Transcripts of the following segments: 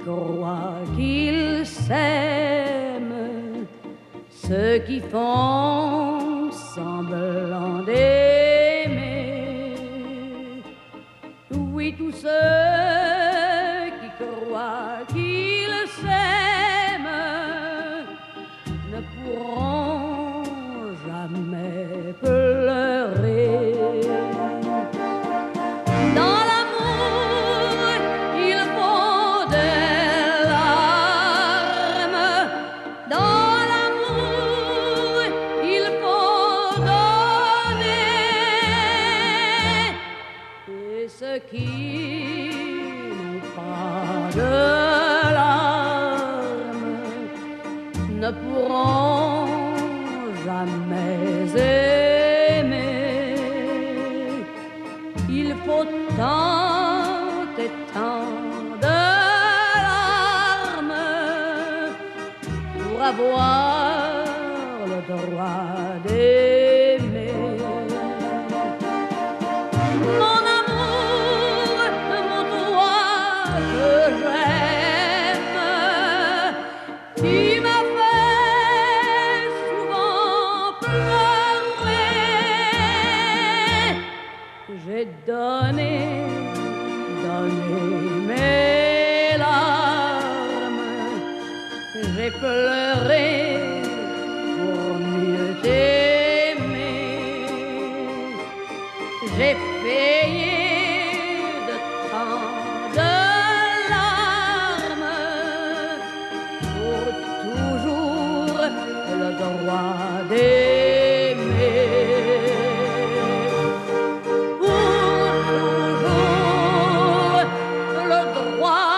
croient qu'ils s'aiment, ceux qui font semblant d'aimer. Oui, tous ceux qui croient qu'ils s'aiment ne pourront jamais pleurer. Dans l'amour, il faut des larmes. Dans l'amour, il faut donner. Et ceux qui n'ont pas de larmes ne pourront jamais aimer. Il faut tant et tant de larmes pour avoir le droit d'aimer. Mon amour, mon toi que j'aime, tu m'as fait souvent pleurer. J'ai donné mes larmes, j'ai pleuré pour mieux t'aimer. J'ai payé de tant de larmes pour toujours le droit d'aimer. Pour toujours le droit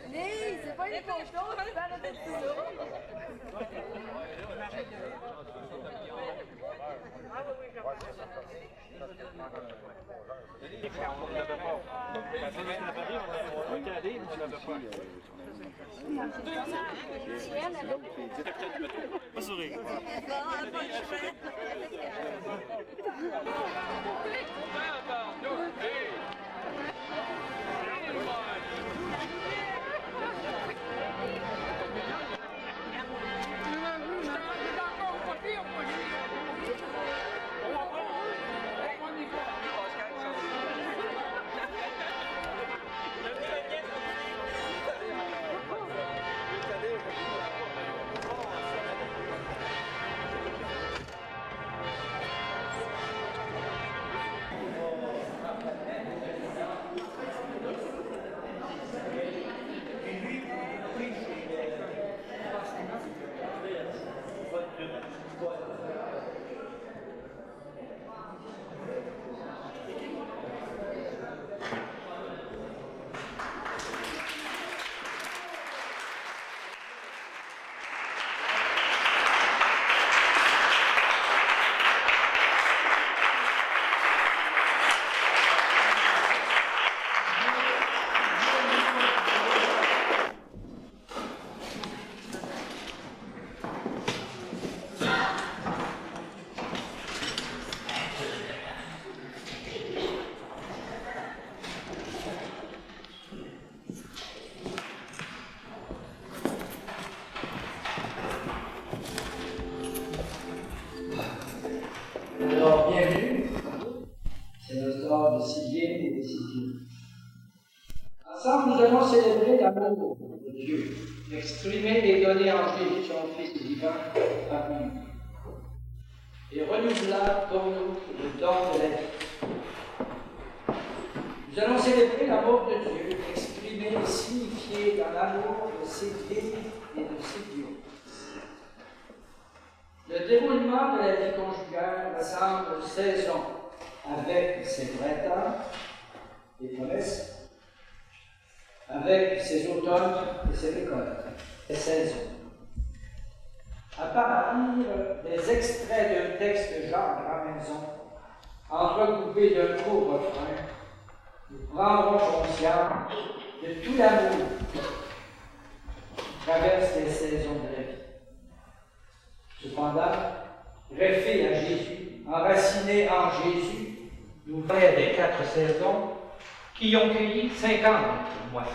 Nee, c'est pas une photo, c'est pas la photo. Pas sourire. Alors, bienvenue. C'est notre heure de Sylvie et de Sylvie. Ensemble, nous allons célébrer l'amour de Dieu, exprimé et donné en Jésus, son Fils divin, à nous. Et renouvelable pour nous le don de la vie. Nous Nous allons célébrer l'amour de Dieu, exprimé et signifié dans l'amour de ses filles et de ses dieux. Le déroulement de la vie conjugale rassemble saison avec ses printemps et promesses, avec ses automnes et ses récoltes, ses saisons. À partir des extraits d'un texte de Jacques Gramaison, entrecoupé d'un court refrain, nous prendrons conscience de tout l'amour qui traverse les saisons de la vie. Cependant, greffé à Jésus, enraciné en Jésus, nous venons des 4 saisons qui ont cueilli 50 moissons.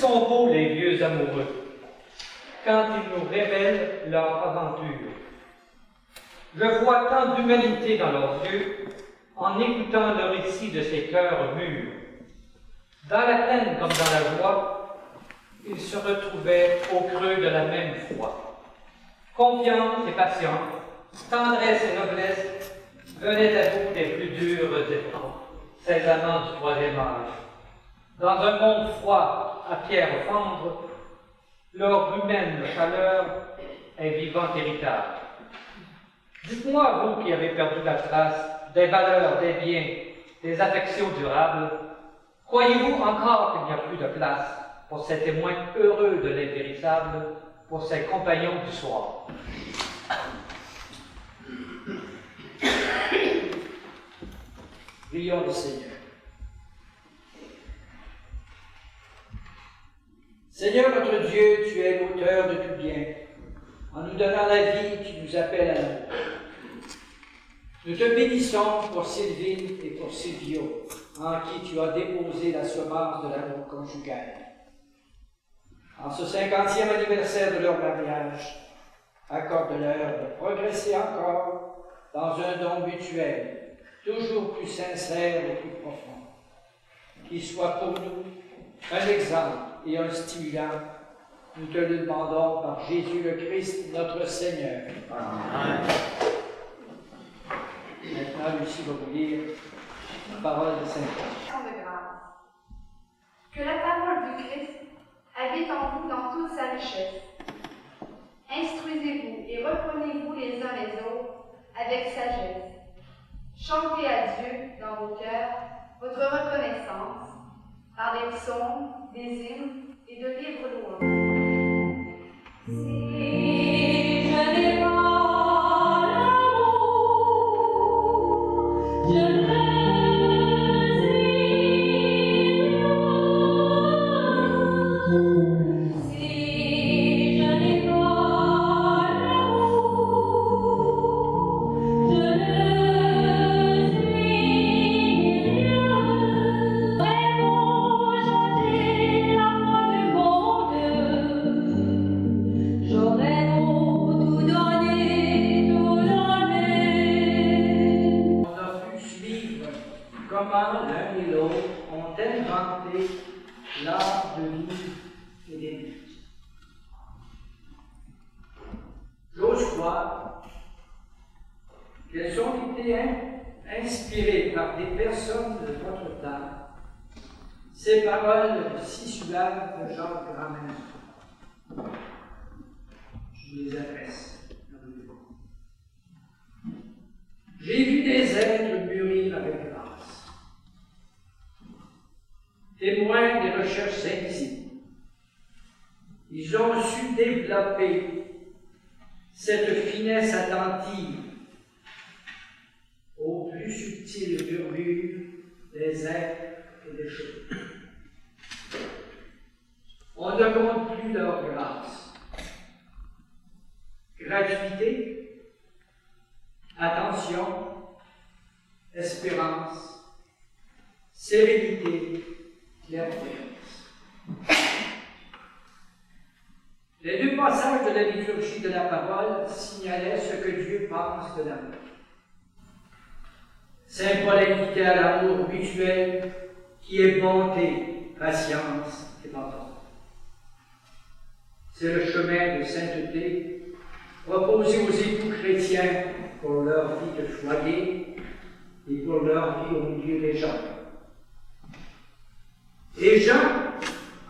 Sont beaux les vieux amoureux, quand ils nous révèlent leur aventure. Je vois tant d'humanité dans leurs yeux, en écoutant le récit de ces cœurs mûrs. Dans la peine comme dans la joie, ils se retrouvaient au creux de la même foi. Confiance et patience, tendresse et noblesse venaient à bout des plus dures épreuves, ces amants du 3e âge. Dans un monde froid, à pierre fendre, leur humaine chaleur est vivant héritage. Dites-moi, vous qui avez perdu la trace des valeurs, des biens, des affections durables, croyez-vous encore qu'il n'y a plus de place pour ces témoins heureux de l'impérissable, pour ces compagnons du soir? Prions le Seigneur. Seigneur notre Dieu, tu es l'auteur de tout bien. En nous donnant la vie, tu nous appelles à l'amour. Nous te bénissons pour Sylvine et pour Silvio, en qui tu as déposé la semence de l'amour conjugal. En ce 50e anniversaire de leur mariage, accorde-leur de progresser encore dans un don mutuel, toujours plus sincère et plus profond, qui soit pour nous un exemple et un stimulant. Nous te le demandons par Jésus le Christ, notre Seigneur. Amen. Maintenant, Lucie va vous lire la parole de Saint-Paul. De grâce. Que la parole du Christ habite en vous dans toute sa richesse. Instruisez-vous et reprenez-vous les uns les autres avec sagesse. Chantez à Dieu dans vos cœurs votre reconnaissance par des psaumes, des hymnes et de livres louanges. Si je n'ai pas l'amour, je ne suis rien. Si je n'ai pas l'amour, je ne suis rien. Vraiment, j'en ai la foi du monde. J'aurais beau tout donner, tout donner. On a pu suivre comment l'un et l'autre ont inventé l'art de vivre et d'aimer. J'ose croire qu'elles ont été inspirées par des personnes de notre temps, ces paroles si suaves de Jacques Gramaison. Je vous les adresse à vous. J'ai vu des êtres mûrir avec grâce, témoins des recherches invisibles. Ils ont su développer cette finesse attentive aux plus subtils murmures des êtres et des choses. On ne compte plus leur grâce. Gratuité, attention, espérance, sérénité, clairvoyance. Les 2 passages de la liturgie de la parole signalaient ce que Dieu pense de l'amour. Saint Paul invitait à l'amour mutuel qui est bonté, patience et pardon. C'est le chemin de sainteté proposé aux époux chrétiens pour leur vie de foyer et pour leur vie au milieu des gens. Et Jean,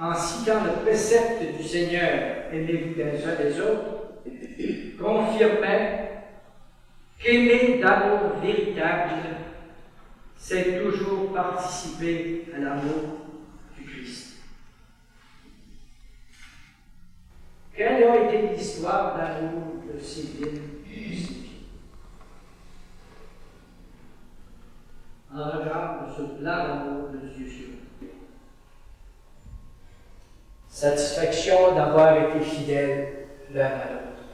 en citant le précepte du Seigneur, aimez-vous les uns les autres, confirmait qu'aimer d'amour véritable, c'est toujours participer à l'amour du Christ. Quelle a été l'histoire d'amour de Sylvine et Sylvie? En regard de ce plan d'amour de Dieu sur eux. Satisfaction d'avoir été fidèles l'un à l'autre.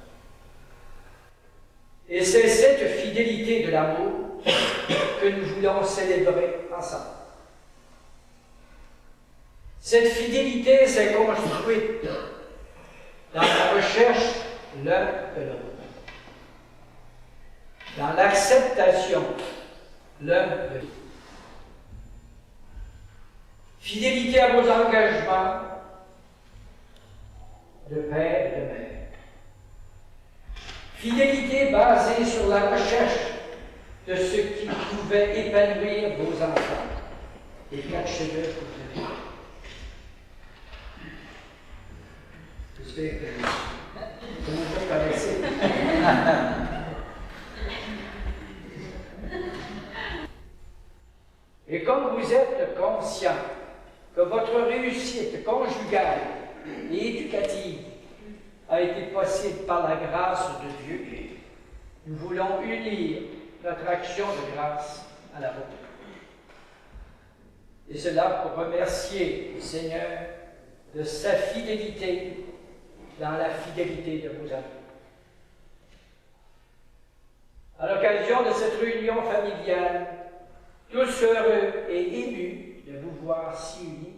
Et c'est cette fidélité de l'amour que nous voulons célébrer ensemble. Cette fidélité s'est construite dans la recherche l'un de l'autre, dans l'acceptation l'un de l'autre. Fidélité à vos engagements de père et de mère. Fidélité basée sur la recherche de ce qui pouvait épanouir vos enfants. Les 4 chefs-d'œuvre que vous avez. J'espère que vous connaissez. Et comme vous êtes conscient que votre réussite conjugale et éducative a été possible par la grâce de Dieu, nous voulons unir notre action de grâce à la vôtre. Et cela pour remercier le Seigneur de sa fidélité dans la fidélité de vos amis. À l'occasion de cette réunion familiale, tous heureux et émus de vous voir si unis,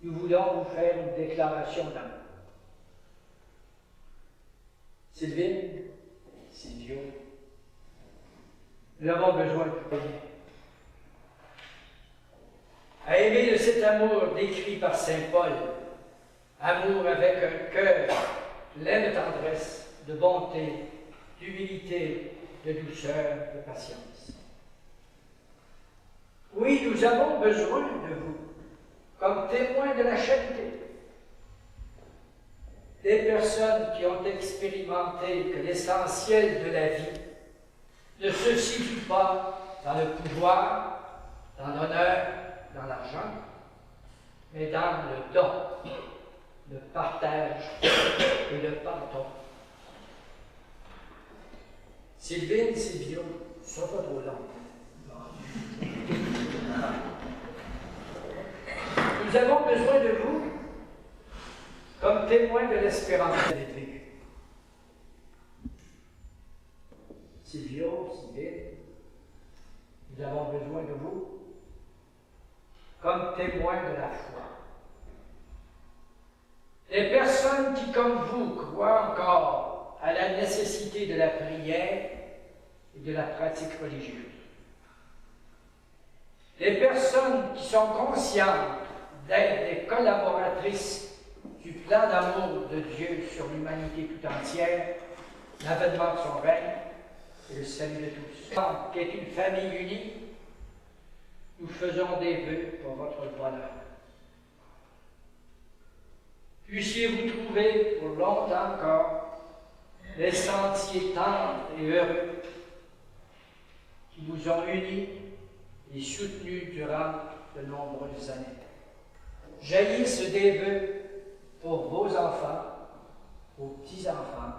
nous voulons vous faire une déclaration d'amour. Sylvine, Sylvio, nous avons besoin de vous aimer. À aimer de cet amour décrit par saint Paul, amour avec un cœur plein de tendresse, de bonté, d'humilité, de douceur, de patience. Oui, nous avons besoin de vous, comme témoins de la charité. Des personnes qui ont expérimenté que l'essentiel de la vie ne se situe pas dans le pouvoir, dans l'honneur, dans l'argent, mais dans le don, le partage et le pardon. Sylvine, Sylvio, sois pas trop long. Nous avons besoin de vous comme témoins de l'espérance de l'Église. Sylvio, Sylvine, nous avons besoin de vous comme témoins de la foi. Les personnes qui, comme vous, croient encore à la nécessité de la prière et de la pratique religieuse. Les personnes qui sont conscientes d'être des collaboratrices du plan d'amour de Dieu sur l'humanité tout entière, l'avènement de son règne et le salut de tous. Qui est une famille unie, nous faisons des vœux pour votre bonheur. Puissiez-vous trouver pour longtemps encore les sentiers tendres et heureux qui vous ont unis et soutenus durant de nombreuses années. Jaillissent des vœux pour vos enfants, vos petits-enfants,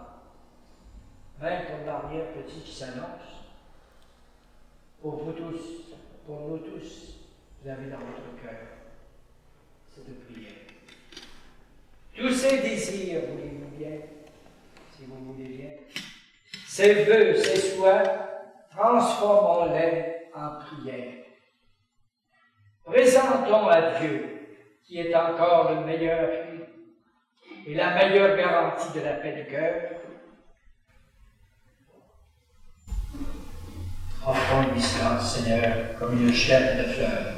même pour l'arrière-petit qui s'annonce, pour vous tous, pour nous tous, vous avez dans votre cœur cette prière. Tous ces désirs, voulez-vous bien, si vous voulez bien, ces vœux, ces souhaits, transformons-les en prière. Présentons à Dieu, qui est encore le meilleur prix et la meilleure garantie de la paix du cœur, Offrons-lui cela, Seigneur, comme une chaîne de fleurs.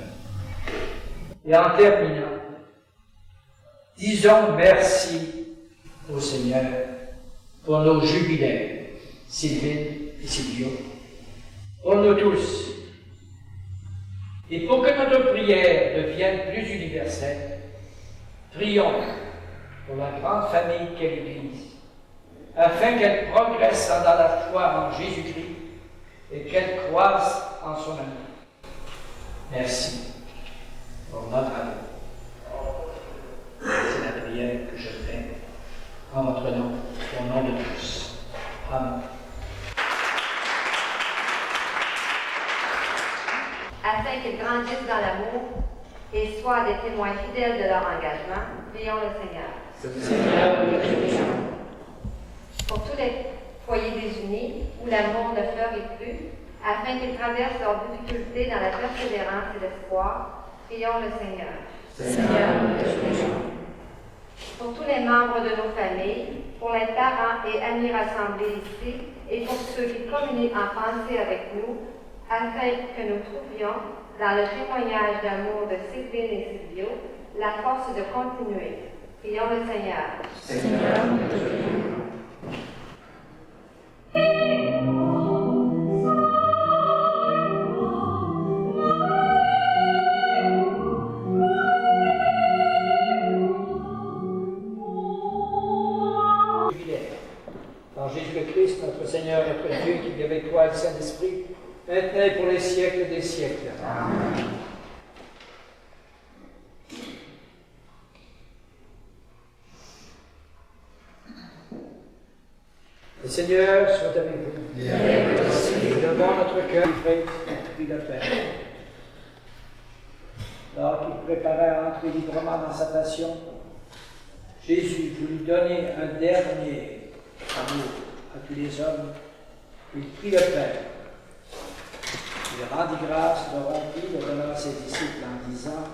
Et en terminant, disons merci au Seigneur pour nos jubilaires, Sylvine et Silvio, pour nous tous, et pour que notre prière devienne plus universelle. Prions pour la grande famille qu'est l'Église, afin qu'elle progresse dans la foi en Jésus-Christ et qu'elle croisse en son amour. Merci pour notre amour. C'est la prière que je fais en votre nom, au nom de tous. Amen. Afin qu'ils grandissent dans l'amour et soient des témoins fidèles de leur engagement, prions le Seigneur. Pour tous les foyers désunis où l'amour ne fleurit plus, afin qu'ils traversent leurs difficultés dans la persévérance et l'espoir, prions le Seigneur. Pour tous les membres de nos familles, pour les parents et amis rassemblés ici, et pour ceux qui communiquent en pensée avec nous, afin que nous trouvions, dans le témoignage d'amour de Sylvine et Silvio, la force de continuer. Prions le Seigneur. Par Jésus le Christ, notre Seigneur, notre Dieu, qui vit avec toi et le Saint-Esprit, maintenant et pour les siècles des siècles. Amen. Le Seigneur soit avec vous. Devant notre cœur, prie le Père. Alors qu'il préparait à entrer librement dans sa passion, Jésus, vous lui donnez un dernier amour à tous les hommes. Il prie le Père. Il rendit grâce, le rompit, le donna à ses disciples en disant: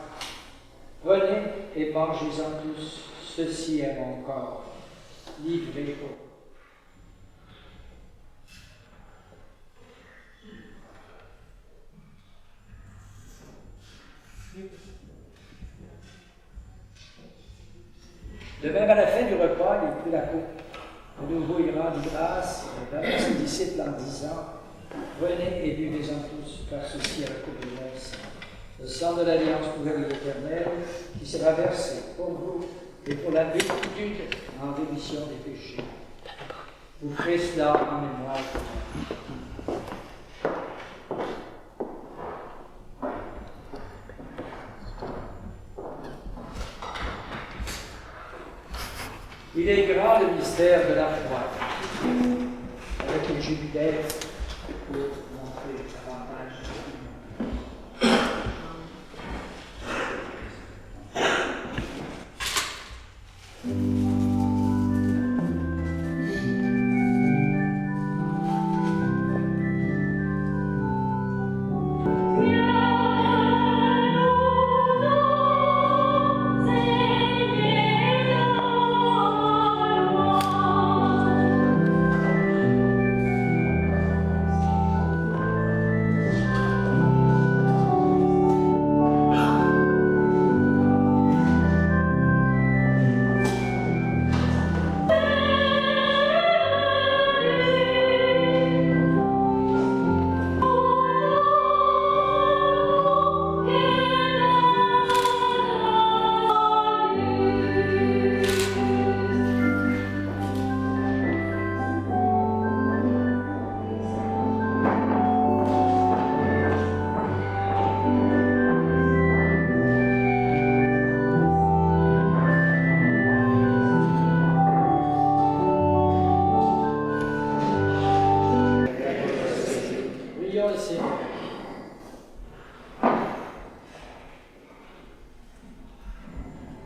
Prenez et mangez-en tous, ceci est mon corps, livré pour vous. De même, à la fin du repas, il prit la coupe. De nouveau, il rendit grâce, il donna à ses disciples en disant: Venez et buvez-en tous, car ceci est la coupe de mon sang, le sang de l'alliance nouvelle et éternelle, qui sera versé pour vous et pour la multitude en rémission des péchés. Vous ferez cela en mémoire de moi. Il est grand le mystère de la foi. Avec une jubilette pour montrer davantage.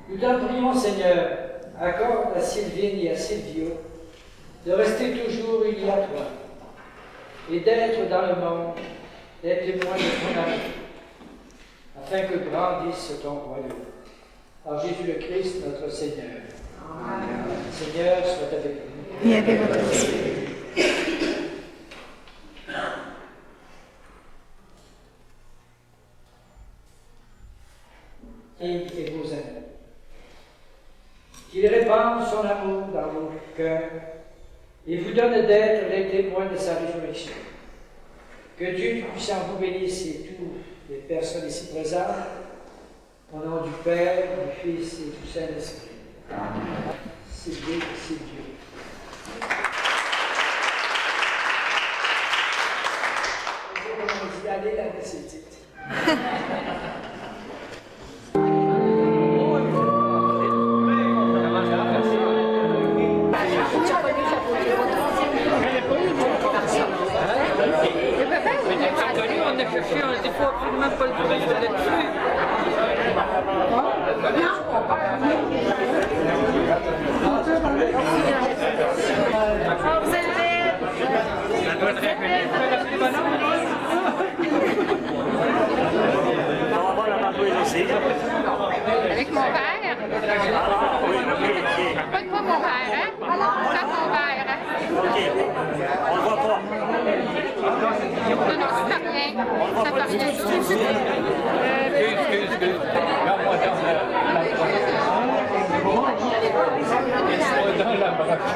Nous t'en prions, Seigneur, accorde à Sylvine et à Silvio de rester toujours unis à toi et d'être dans le monde des témoins de ton amour, afin que grandisse ton royaume. Par Jésus le Christ, notre Seigneur. Amen. Seigneur, sois avec nous. Et avec votre esprit. et vos amis. Qu'il répande son amour dans vos cœurs et vous donne d'être les témoins de sa résurrection. Que Dieu Tout-Puissant vous bénisse et toutes les personnes ici présentes, au nom du Père, du Fils et du Saint-Esprit. C'est Dieu, c'est Dieu. On dit allez la nécessité. On a cherché, on n'était pas absolument pas le touriste là-dessus. Vous êtes belle. Ça doit être On va voir la partouille aussi. Avec mon père? Pas de moi, mon père, hein? Ça, mon père, hein? OK. On le voit pas. Non, non, ça fait rien. Ça fait rien. Excuse. Regarde-moi dans la braque.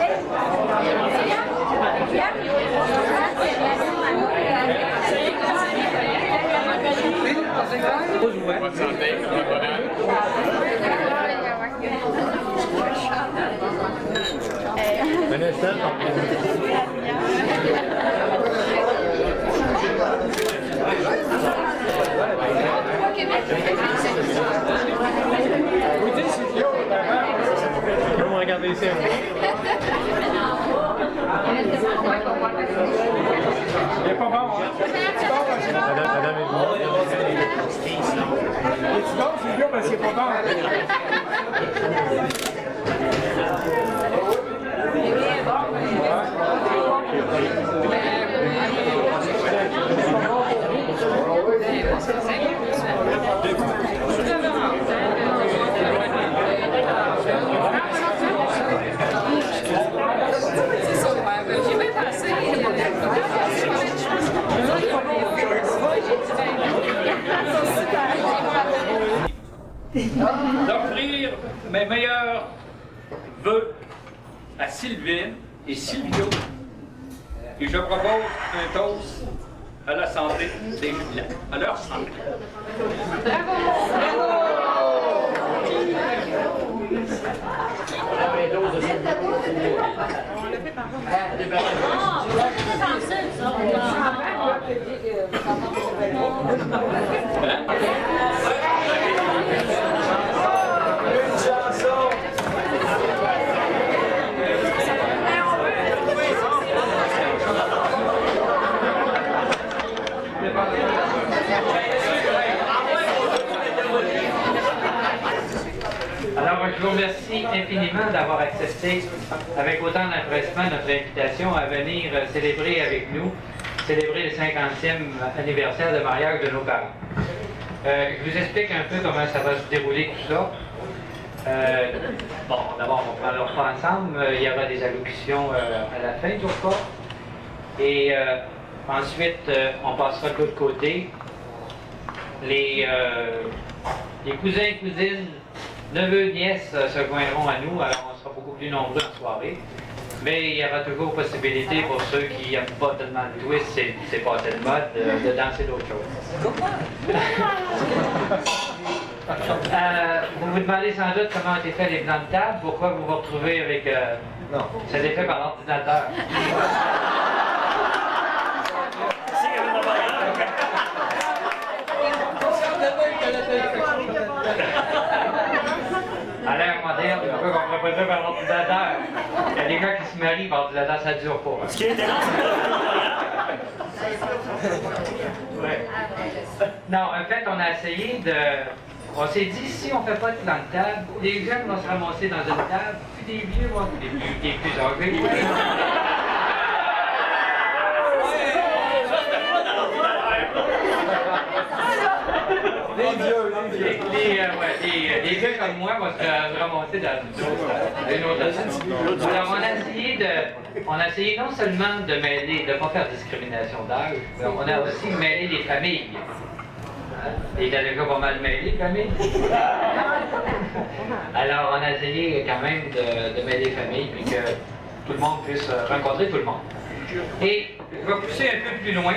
Bonne santé, bonne bonheur. Vanessa, on va regarder ici. Il est pas bon, hein? Madame est bonne. Tu bon, c'est bien parce qu'il est pas bon. D'offrir mes meilleurs vœux à Sylvine et Silvio. Et je propose un toast à la santé des jubilants, à leur santé. Alors, je vous remercie infiniment d'avoir accepté avec autant d'empressement notre invitation à venir célébrer avec nous, célébrer le 50e anniversaire de mariage de nos parents. Je vous explique un peu comment ça va se dérouler tout ça. Bon, d'abord, on prend le repas ensemble, il y aura des allocutions à la fin du repas. Et ensuite, on passera de l'autre côté. Les cousins et cousines, neveux, nièces se joindront à nous, alors on sera beaucoup plus nombreux en soirée. Mais il y aura toujours possibilité pour ceux qui n'aiment pas tellement le twist, c'est passé de mode, de danser d'autres choses. Vous vous demandez sans doute comment ont été faits les plans de table, pourquoi vous vous retrouvez avec... Non. Ça a été fait par l'ordinateur. À l'ère moderne, on peut qu'on pourrait par l'ordinateur. Il y a des gens qui se marient par l'ordinateur, ça ne dure pas. Ce qui est intéressant, ouais. Non, en fait, on a essayé de... On s'est dit, si on ne fait pas de plan de table, les jeunes vont se ramasser dans une table, puis des vieux vont... des plus âgés. Les vieux comme moi vont se ramasser dans une autre table. Alors on a essayé non seulement de mêler, de ne pas faire discrimination d'âge, mais on a aussi mêlé les familles. Il était déjà pas mal mêlé, Camille. Alors, on a essayé quand même de mêler les familles, puis que tout le monde puisse rencontrer tout le monde. Et je vais pousser un peu plus loin,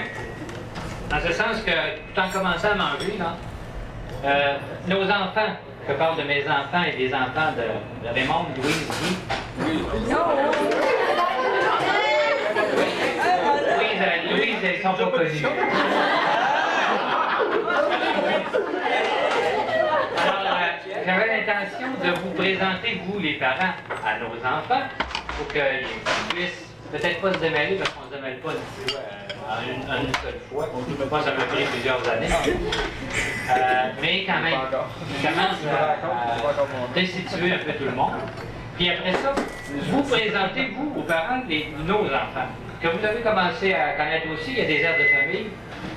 en ce sens que, tout en commençant à manger, là, nos enfants, je parle de mes enfants et des enfants de Raymond, Louise, Guy. Louise, ils sont pas connus. Alors, j'avais l'intention de vous présenter, vous, les parents, à nos enfants, pour qu'ils puissent peut-être pas se démêler, parce qu'on ne se démêle pas en une seule fois. Moi, ça m'a pris plusieurs années. Mais quand même, ils commencent à destituer un peu tout le monde. Puis après ça, vous présentez, vous, aux parents, nos enfants, que vous avez commencé à connaître aussi. Il y a des aires de famille.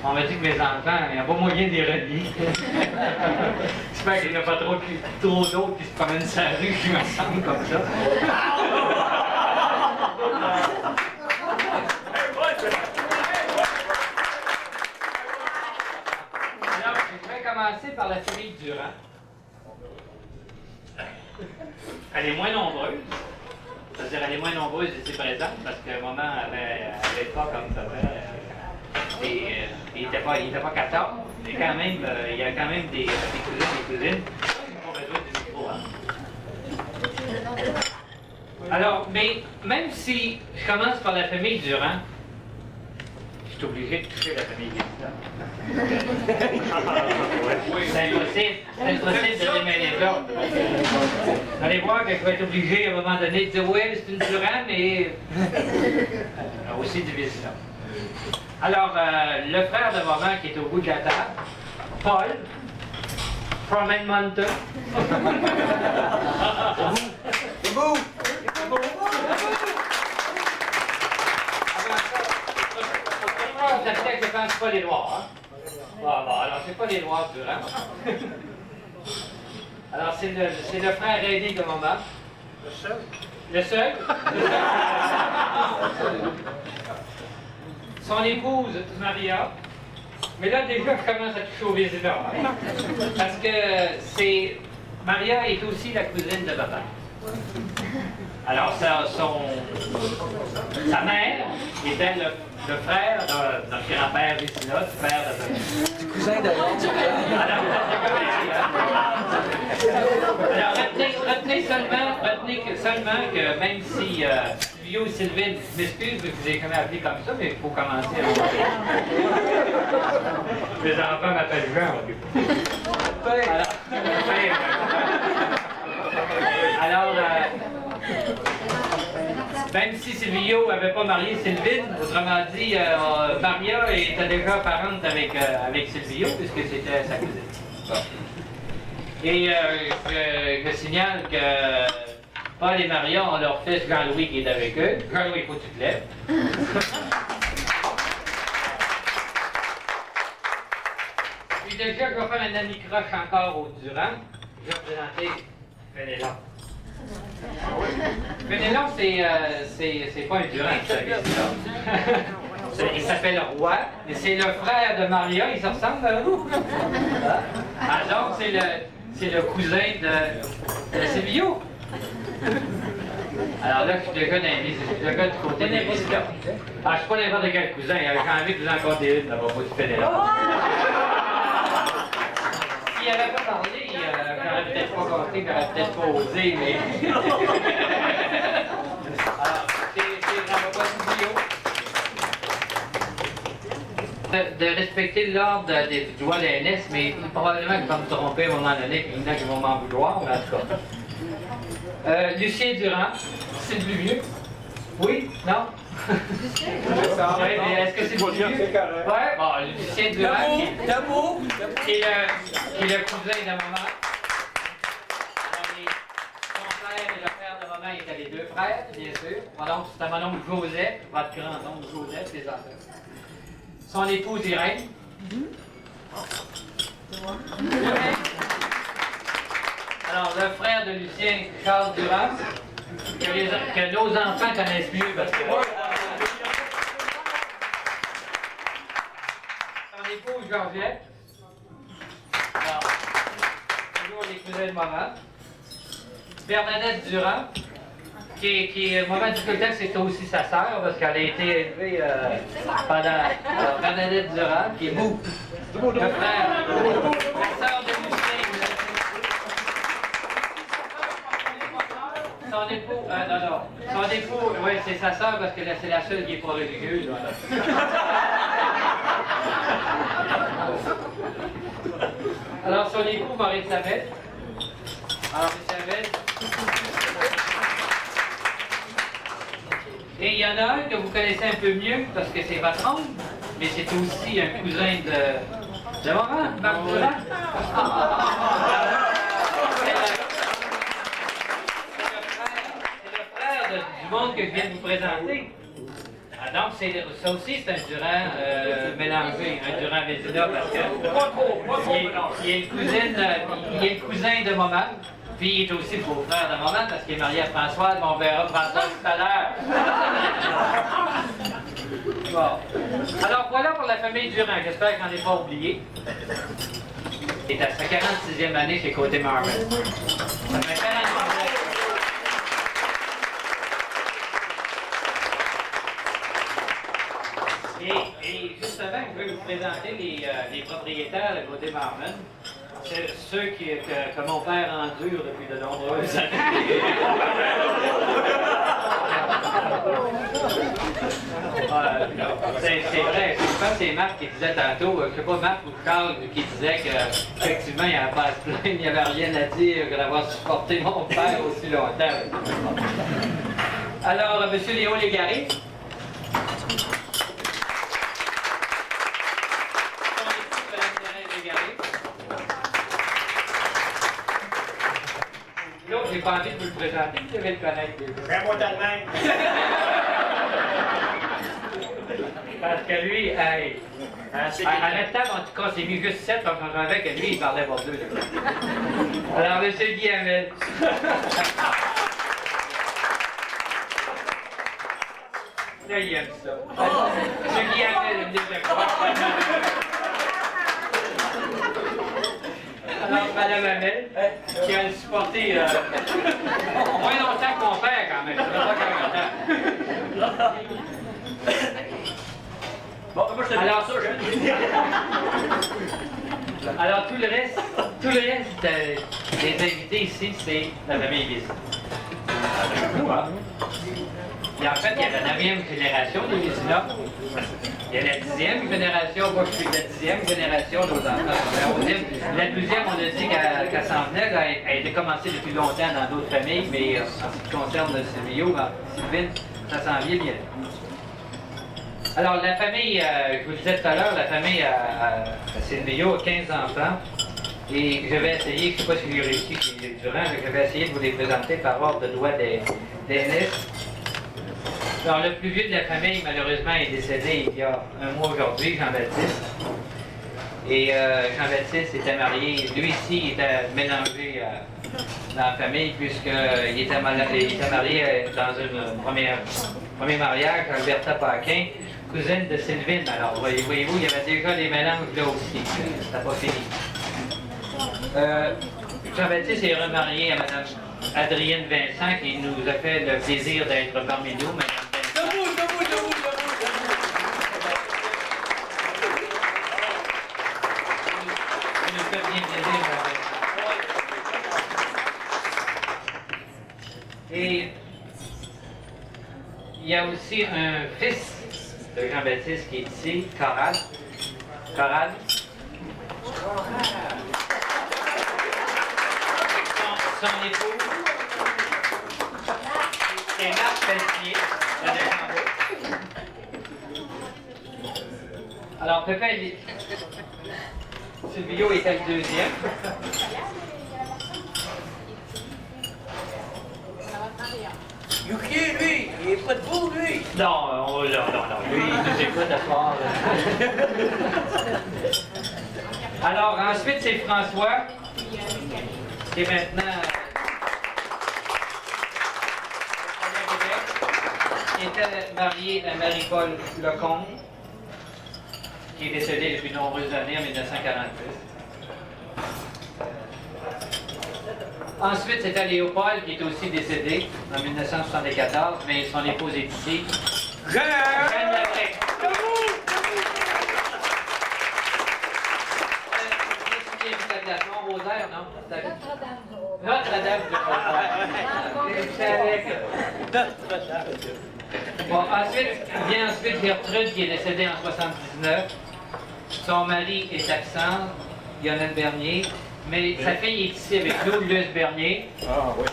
On m'a dit que mes enfants, il n'y a pas moyen de les relier. J'espère qu'il n'y en a pas trop d'autres qui se promènent sur la rue qui me ressemblent comme ça. Alors, je vais commencer par la famille Durand. Elle est moins nombreuse. C'est-à-dire, elle est moins nombreuse ici présente parce que maman avait pas comme papa. Et il n'était pas 14, mais quand même, il y a quand même des cousins et des cousines. Ils n'ont pas besoin du micro, hein. Alors, mais même si je commence par la famille Durand, je suis obligé de toucher la famille Guédin. C'est impossible de démêler ça. Vous allez voir que je vais être obligé à un moment donné de dire oui, c'est une Durand, mais aussi du Vézina. Alors, le frère de maman qui est au bout de la table, Paul, from Edmonton. C'est beau! Ça fait que je pense pas les Noirs, hein? Bon, alors c'est pas les Noirs Durand. Alors c'est le frère aîné de maman. Le seul? Le seul? Son épouse, Maria. Mais là, déjà, je commence à toucher au Vézina. Hein? Parce que Maria est aussi la cousine de papa. Alors, sa mère était le frère de notre grand-père Vézina, du père de papa. Du cousin de Alors, retenez seulement que même si Silvio et Sylvine, je m'excuse, je vous ai jamais appelé comme ça, mais il faut commencer à monter. Les enfants m'appellent Jean. Alors, même si Silvio n'avait pas marié Sylvine, autrement dit, Maria était déjà parente avec Silvio, puisque c'était sa cousine. Et je signale que Paul et Maria ont leur fils Jean-Louis qui est avec eux. Jean-Louis, il faut que tu te lèves. Puis déjà, je vais faire un ami-croche encore au Durand. Je vais présenter Fénélon. Fénélon, c'est pas un Durand, vous savez. Il s'appelle Roy, et c'est le frère de Maria, il se ressemble à vous. Ah, donc, c'est le cousin de Silvio. Alors là, je suis déjà du côté des visiteurs. Ah, je suis pas n'importe quel cousin, j'ai envie de vous en compter une, là-bas, moi, du Fénélon. S'il n'avait pas parlé, j'aurais peut-être pas compté, j'aurais peut-être pas osé, mais... Alors, c'est vraiment pas Silvio. De respecter l'ordre du doigt d'ANS, mais probablement que je vais me tromper à un moment donné, puis il y en a qui vont m'en vouloir, mais en tout cas. Lucien Durand, c'est le plus vieux. Oui? Non? Ouais, mais est-ce que c'est le plus vieux? Oui, bon, Lucien Durand, qui est le cousin de maman. Son frère et le frère de maman étaient les deux frères, bien sûr. Donc, c'était mon oncle Joseph, votre grand-oncle Joseph, les enfants. Son épouse Irène. Alors, le frère de Lucien, Charles Durand, que nos enfants connaissent mieux parce que... Son épouse Georgette. toujours les cousins de maman. Bernadette Durand, qui maman dit tout le temps que c'est aussi sa sœur, parce qu'elle a été élevée pendant... Alors, Bernadette Durand, qui est beau. Le frère, la sœur de Lucien. Son époux, son époux, oui, c'est sa sœur parce que c'est la seule qui est pas religieuse. Alors, son époux, Maurice Savette. Alors, Savette. Et il y en a un que vous connaissez un peu mieux parce que c'est votre oncle, mais c'est aussi un cousin de maman, Marc Durand. Du monde que je viens de vous présenter. Ah, donc, ça aussi, c'est un Durand mélangé, un Durand Vézina, parce que il est le cousin de maman, puis il est aussi le beau-frère de maman, parce qu'il est marié à Françoise, mais on verra Françoise tout à l'heure. Bon. Alors, voilà pour la famille Durand. J'espère que j'en ai pas oublié. Il est à sa 46e année chez Côté Marvin. Ça fait 40 ans. Et justement, je vais vous présenter les propriétaires de Côté Marvin. C'est ceux que mon père endure depuis de nombreuses années. C'est vrai, je pense que c'est Marc qui disait tantôt, je ne sais pas Marc ou Charles qui disait qu'effectivement il n'y avait pas à se plaindre, il n'y avait rien à dire que d'avoir supporté mon père aussi longtemps. Alors, M. Léo Légaré. L'autre, j'ai pas envie de vous le présenter, vous devez le connaître. Fais-moi ta main. Parce que lui, hey, à la table, en tout cas, c'est mis juste 7, donc on savait que lui, il parlait pour 2. Alors, M. Guy Hamel. Là, il aime ça. M. Guy Hamel, il me dit alors, Mme Hamel, qui a supporté moins longtemps que mon père, quand même. Ça fait pas 40 ans. Bon, moi, je te dis Alors, ça, alors, tout le reste des invités ici, c'est la famille Vézina. Et en fait, il y a la 9e génération des Vézina. Il y a la 10e génération, moi je suis de la 10e génération, nos enfants. La 12e, on a dit qu'elle s'en venait, elle a été commencée depuis longtemps dans d'autres familles, mais en ce qui concerne Sylvine, ça s'en vient bien. Alors, la famille, je vous le disais tout à l'heure, la famille à Sylvio a 15 enfants. Et je vais essayer, je ne sais pas si j'ai réussi durant, je vais essayer de vous les présenter par ordre de doigt d'aînesse. Alors, le plus vieux de la famille, malheureusement, est décédé il y a un mois aujourd'hui, Jean-Baptiste. Et Jean-Baptiste était marié, lui ici, il était mélangé dans la famille, puisqu'il était marié dans un premier mariage, Alberta Paquin, cousine de Sylvine. Alors, voyez-vous, il y avait déjà des mélanges là aussi. C'était pas fini. Jean-Baptiste est remarié à Mme Adrienne Vincent, qui nous a fait le plaisir d'être parmi nous. Mme Et il y a aussi un fils de Jean-Baptiste qui est ici, Corrad. Corrad. Son époux, c'est Marc Pelletier, de Deschambault. Alors, Pépin, Sylvio était le deuxième. Yuki, lui, il est pas debout, lui. Non, lui, il nous écoute à soir. Alors, ensuite, c'est François, qui est maintenant qui était marié à Marie-Paul Lecomte, qui est décédée depuis de nombreuses années, en 1946. Ensuite, c'était Léopold qui est aussi décédé en 1974, mais son épouse est ici. Jeanne Labrec. Rosaire, non? Notre-Dame de Bon, ensuite, vient ensuite Gertrude qui est décédée en 79. Son mari est absent, Lionel Bernier, mais sa fille est ici avec nous, Luce Bernier. Ah oui.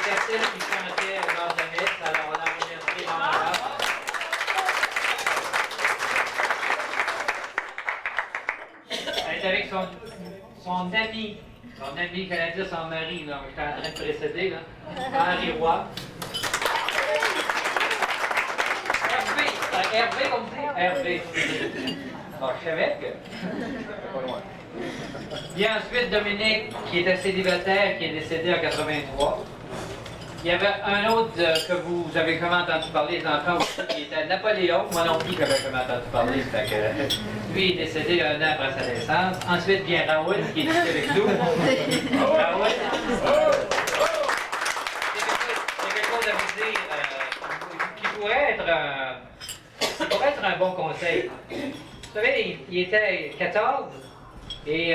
C'est celle qui chantait lors de la messe, alors on a remercié l'endroit. Elle est avec son ami, j'allais dire son mari, là, j'étais en train de précéder, là, Henri Roy. Hervé, comme ça? Hervé. Bon, je savais que. Il y a ensuite Dominique, qui était célibataire, qui est décédé en 83. Il y avait un autre que vous avez jamais entendu parler, les enfants aussi, qui était Napoléon. Moi non plus, je n'avais jamais entendu parler. Fait que, lui est décédé un an après sa naissance. Ensuite vient Raoul, qui est ici avec nous. Raoul. C'est quelque chose à vous dire qui pourrait être un bon conseil. Vous savez, il était 14. Et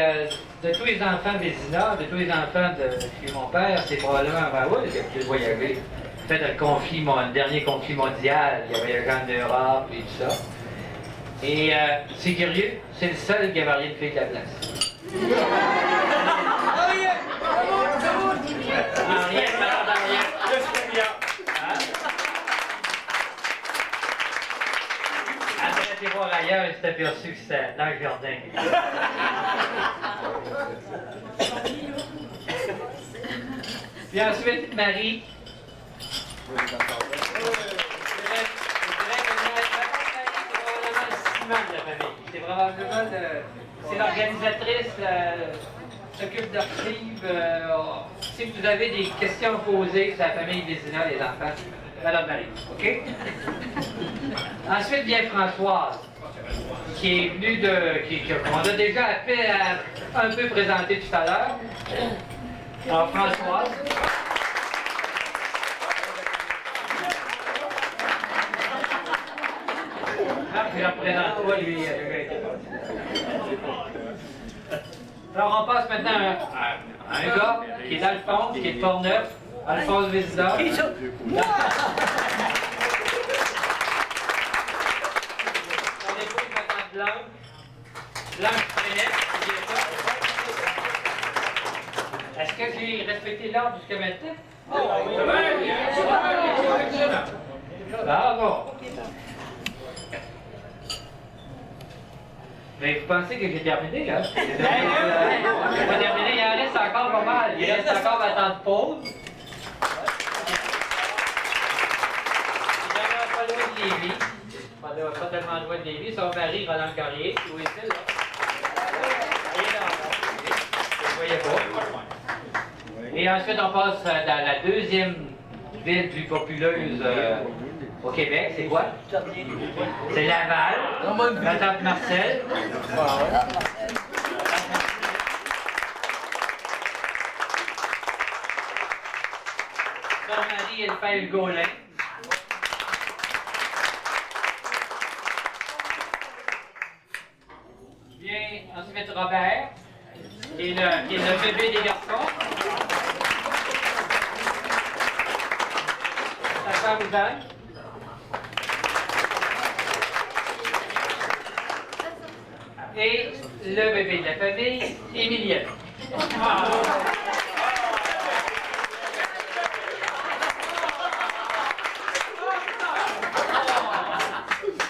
de tous les enfants Vézina, de tous les enfants de chez mon père, c'est probablement Raoul qui a pu voyager. Peut-être le dernier conflit mondial, il y avait les gens d'Europe et tout ça. Et c'est curieux, c'est le seul qui avait rien fait de la place. Rien, rien. Après été voir ailleurs, il s'est aperçu que c'était dans le jardin. Puis ensuite, Marie. Je dirais que Marie, c'est probablement le ciment de la famille. C'est probablement c'est l'organisatrice, s'occupe d'archives. Si vous avez des questions à poser sur la famille Vézina, les enfants, Madame Marie, OK? Ensuite vient Françoise, qui est venue qu'on a déjà un peu présenté tout à l'heure. Alors, Françoise. Ah, je la présente pas, lui, il a déjà été passé. Alors, on passe maintenant à un gars qui est Alphonse, qui est de Portneuf, Alphonse Vézina. Son épouse maintenant Blanche. Blanche Frenette, c'est bien ça. Est-ce que j'ai respecté l'ordre jusqu'à maintenant? Oh, oui. Ah bon. Mais vous pensez que j'ai terminé, là? J'ai pas terminé, il en reste encore pas mal. Il reste encore ma temps de pause. Il n'y a pas loin de Lévis. Pas tellement loin de Lévis. Son mari, Roland Carrier, où est-il, là? Vous ne voyez pas. Et ensuite, on passe dans la deuxième ville plus populeuse au Québec. C'est quoi? C'est Laval. Ma tante Marcel. Son mari est le père Gaulin. Vient ensuite Robert, qui est le bébé des garçons. Sa femme Yvonne. Et le bébé de la famille, Émilienne.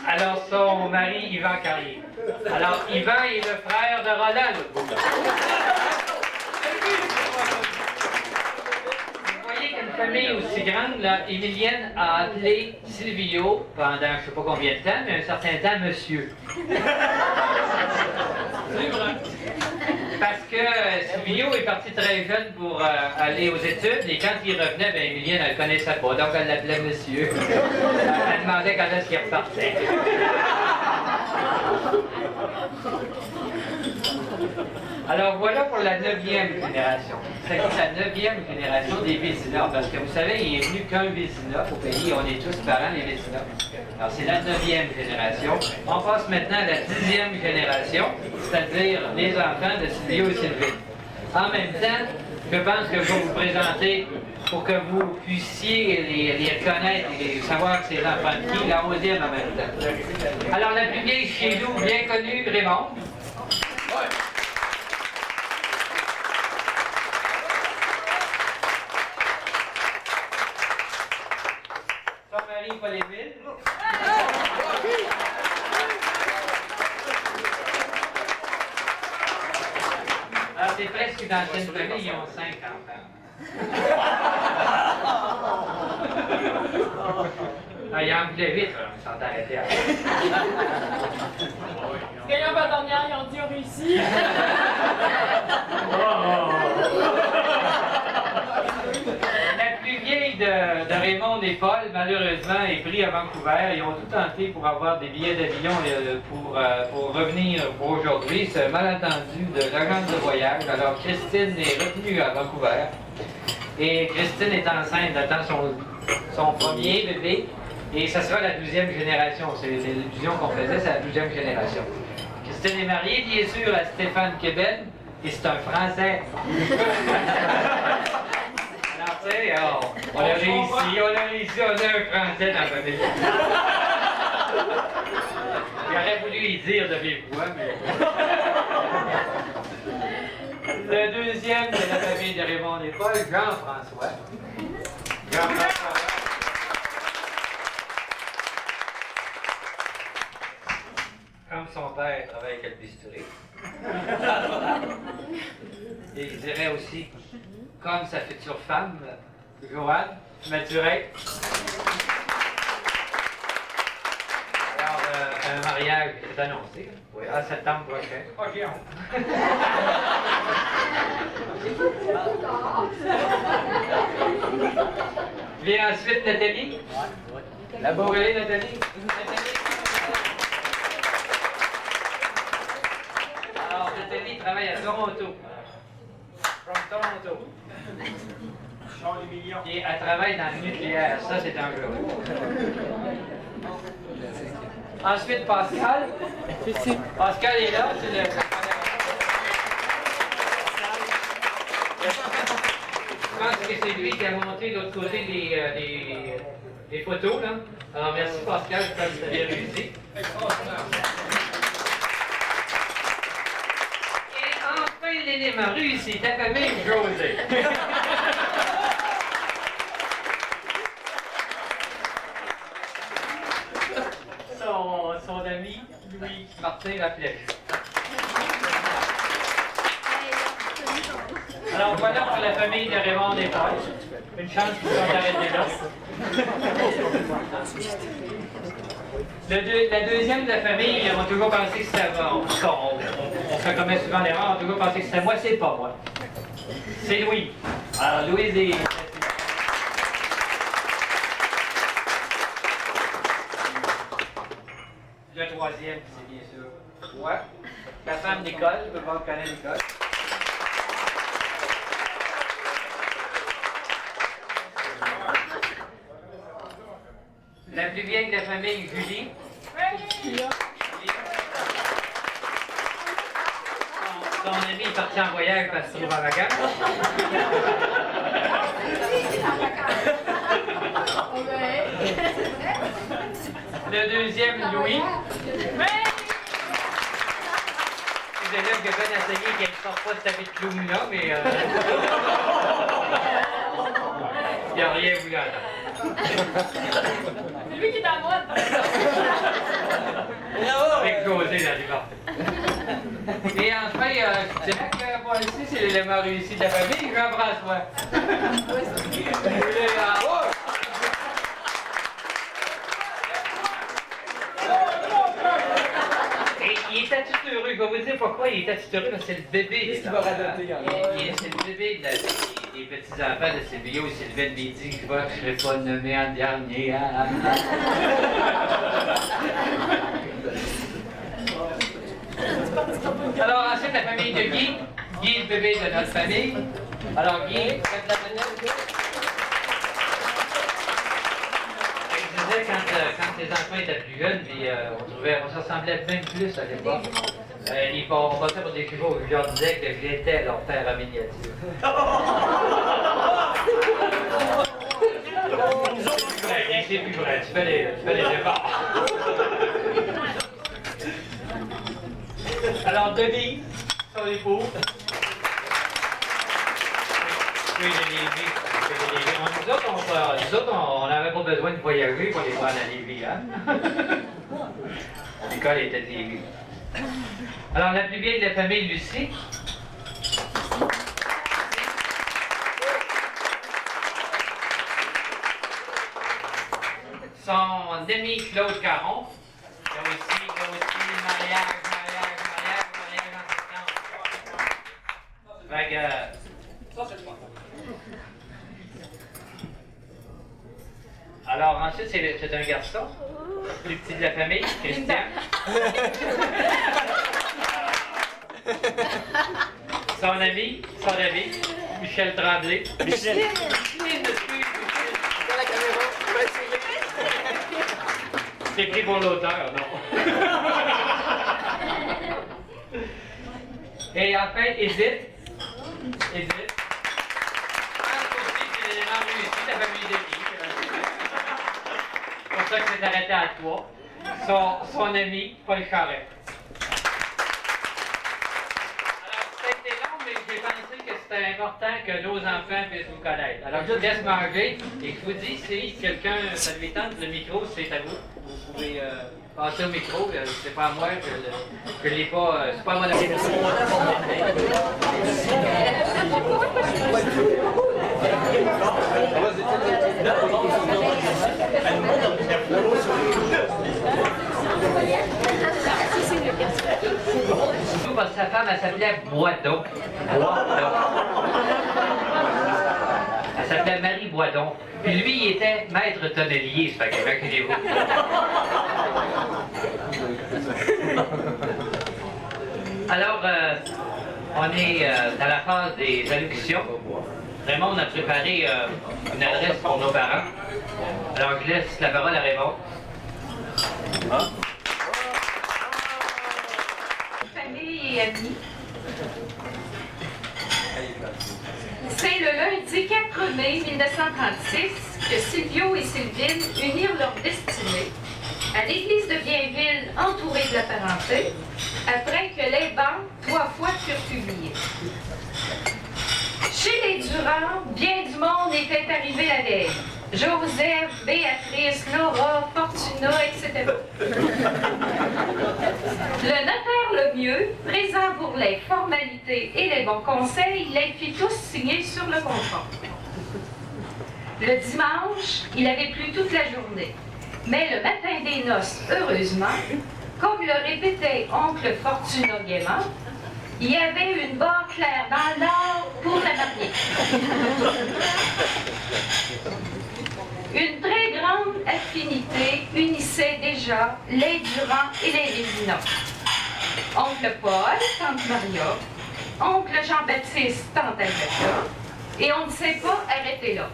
Alors son mari, Yvan Carrier. Alors Yvan est le frère de Roland. Une famille aussi grande, là, Émilienne a appelé Silvio pendant je ne sais pas combien de temps, mais un certain temps, monsieur. Parce que Silvio est parti très jeune pour aller aux études, et quand il revenait, ben, Émilienne, elle ne le connaissait pas, donc elle l'appelait monsieur. Elle demandait quand est-ce qu'il repartait. Alors voilà pour la 9e génération. C'est la 9e génération des Vézina, parce que vous savez, il est venu qu'un Vézina au pays, on est tous parents des Vézina. Alors c'est la 9e génération. On passe maintenant à la 10e génération, c'est-à-dire les enfants de Sylvio et Sylvie. En même temps, je pense que je vais vous présenter, pour que vous puissiez les reconnaître et savoir que c'est les enfants de qui, la 11e en même temps. Alors la plus vieille chez nous, bien connue, Raymond. Son mari, Paul-Émile. Alors, c'est presque dans une famille, ils ont 5 enfants. Ah, il en voulait vite, on s'en arrêtait. Gagnant pas dernière, ils ont dit on réussit. La plus vieille de Raymond et Paul, malheureusement, est prise à Vancouver. Ils ont tout tenté pour avoir des billets d'avion pour revenir pour aujourd'hui. C'est un malentendu de l'agence de voyage. Alors, Christine est retenue à Vancouver. Et Christine est enceinte, attend son premier bébé. Et ça sera la 12e génération. C'est l'illusion qu'on faisait, c'est la 12e génération. Christine est mariée, bien sûr, à Stéphane Québec. Et c'est un Français. Alors, tu sais, on a réussi, on a un Français dans la famille. J'aurais voulu y dire de vive voix, mais... Le deuxième de la famille de Raymond et Paul, Jean-François. Jean-François. Comme son père travaille avec le bistouri. Et il dirait aussi, comme sa future femme, Joanne Mathurin. Alors, un mariage est annoncé. Oui, en septembre prochain. Oh, j'ai honte. Vient ensuite Nathalie. La Beaurelais, Nathalie. Alors, Nathalie travaille à Toronto. From Toronto. Et elle travaille dans le nucléaire. Ça, c'est dangereux. Ensuite, Pascal. Pascal est là. C'est le... Je pense que c'est lui qui a monté de l'autre côté les photos. Là. Alors, merci Pascal, je pense que vous avez réussi. Et enfin, l'élément réussi, ta famille, José. Son ami, Louis Martin Laflèche. Alors voilà pour la famille de Raymond et Paul. Une chance qu'ils sont arrêtés là. La deuxième de la famille, on a toujours pensé que c'était moi. On fait comme souvent l'erreur, on a toujours pensé que c'était moi, c'est pas moi. C'est Louis. Alors Louise est... Le troisième, c'est bien sûr moi. La femme Nicole, je peux voir connaître Nicole. La plus vieille de la famille, Julie. Son ami est parti en voyage parce qu'il va en vacances. Le deuxième, Louis. Les élèves qui ont bien enseigné qu'elle ne sort pas de taper de clown là, mais il n'y a rien voulu entendre. C'est lui qui est à moi. Avec José dans les portes. Et enfin, je dirais que moi ici, c'est l'élément réussi de la famille, Jean-François. Et il était tout heureux, je vais vous dire pourquoi il était tout heureux, parce que c'est le bébé. C'est le bébé des petits-enfants de Sylvio et Sylvain Bédi qui voit que je ne serai pas nommé en dernier. Alors ensuite, la famille de Guy. Guy, le bébé de notre famille. Alors Guy, faites la vedette. Je disais quand les enfants étaient plus jeunes, puis on se ressemblait même plus à l'époque. On passait pour des chevaux, je leur disais que j'étais leur père en miniature. C'est plus vrai, tu fais les efforts. Alors Denis, son époux. Oui, les Lévis. Nous autres, on n'avait pas besoin de voyager pour les prendre à Lévis, hein? L'école était de Lévis. Alors, la plus vieille de la famille, Lucie. Son ami, Claude Caron. Il y a aussi mariage en distance. Alors, ensuite, c'est un garçon, plus petit de la famille, Christian. Son ami, Michel Tremblay. Michel. C'est pris pour l'auteur, non? Et enfin, Edith. C'est l'élément réussi de la famille de Guy. C'est pour ça que c'est arrêté à 3. Son ami, Paul Charret. Alors, c'était long, mais j'ai pensé que c'était important que nos enfants puissent vous connaître. Alors, je vous laisse manger et je vous dis, si quelqu'un, ça lui tente, le micro, c'est à vous. Vous pouvez passer au micro, c'est pas à moi, je l'ai pas, c'est pas à mon avis. Parce que sa femme, elle s'appelait Boisdon. Elle s'appelait Marie Boisdon. Puis lui, il était maître tonnelier, ça fait que imaginez-vous. Alors, on est dans la phase des allocutions. Raymond a préparé une adresse pour nos parents. Alors, je laisse la parole à Raymond. Famille et amis. C'est le lundi 4 mai 1936 que Silvio et Sylvine unirent leur destinée à l'église de Bienville, entourée de la parenté, après que les banques 3 fois furent publiées. Chez les Durand, bien du monde était arrivé la veille. Joseph, Béatrice, Laura, Fortuna, etc. Le notaire Lemieux, présent pour les formalités et les bons conseils, les fit tous signer sur le contrat. Le dimanche, il avait plu toute la journée. Mais le matin des noces, heureusement, comme le répétait oncle Fortuna gaiement, il y avait une barre claire dans l'or pour la mariée. Une très grande affinité unissait déjà les Durand et les Vézina. Oncle Paul, tante Maria, oncle Jean-Baptiste, tante Alberta, et on ne s'est pas arrêté là.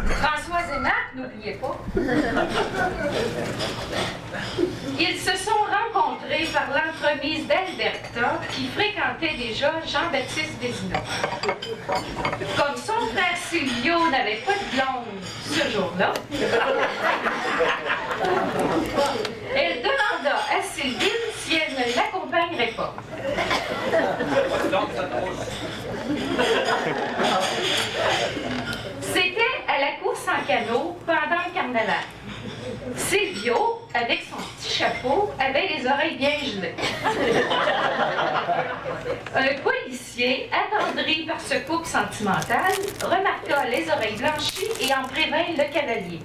Françoise et Marc, n'oubliez pas. Ils se sont rencontrés par l'entremise d'Alberta, qui fréquentait déjà Jean-Baptiste Vézina. Comme son frère Silvio n'avait pas de blonde ce jour-là, elle demanda à Sylvine si elle ne l'accompagnerait pas. C'était à la course en canot pendant le carnaval. Silvio, avec son petit chapeau, avait les oreilles bien gelées. Un policier, attendri par ce couple sentimental, remarqua les oreilles blanchies et en prévint le cavalier.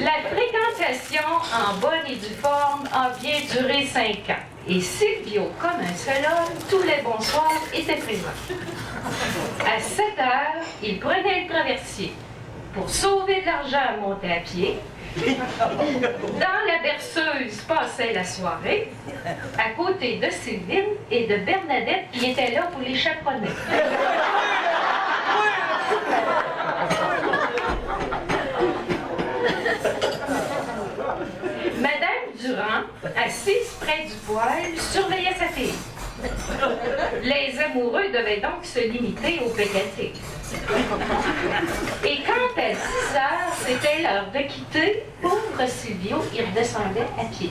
La fréquentation en bonne et due forme a bien duré 5 ans. Et Silvio, comme un seul homme, tous les bons soirs, était présent. À 7 heures, il prenait le traversier. Pour sauver de l'argent, monter à pied, Dans la berceuse passait la soirée, à côté de Sylvine et de Bernadette qui étaient là pour les chaperonner. Madame Durand, assise près du poêle, surveillait sa fille. Les amoureux devaient donc se limiter au pécaté. Et quand à 10 heures, c'était l'heure de quitter, pauvre Silvio, il redescendait à pied.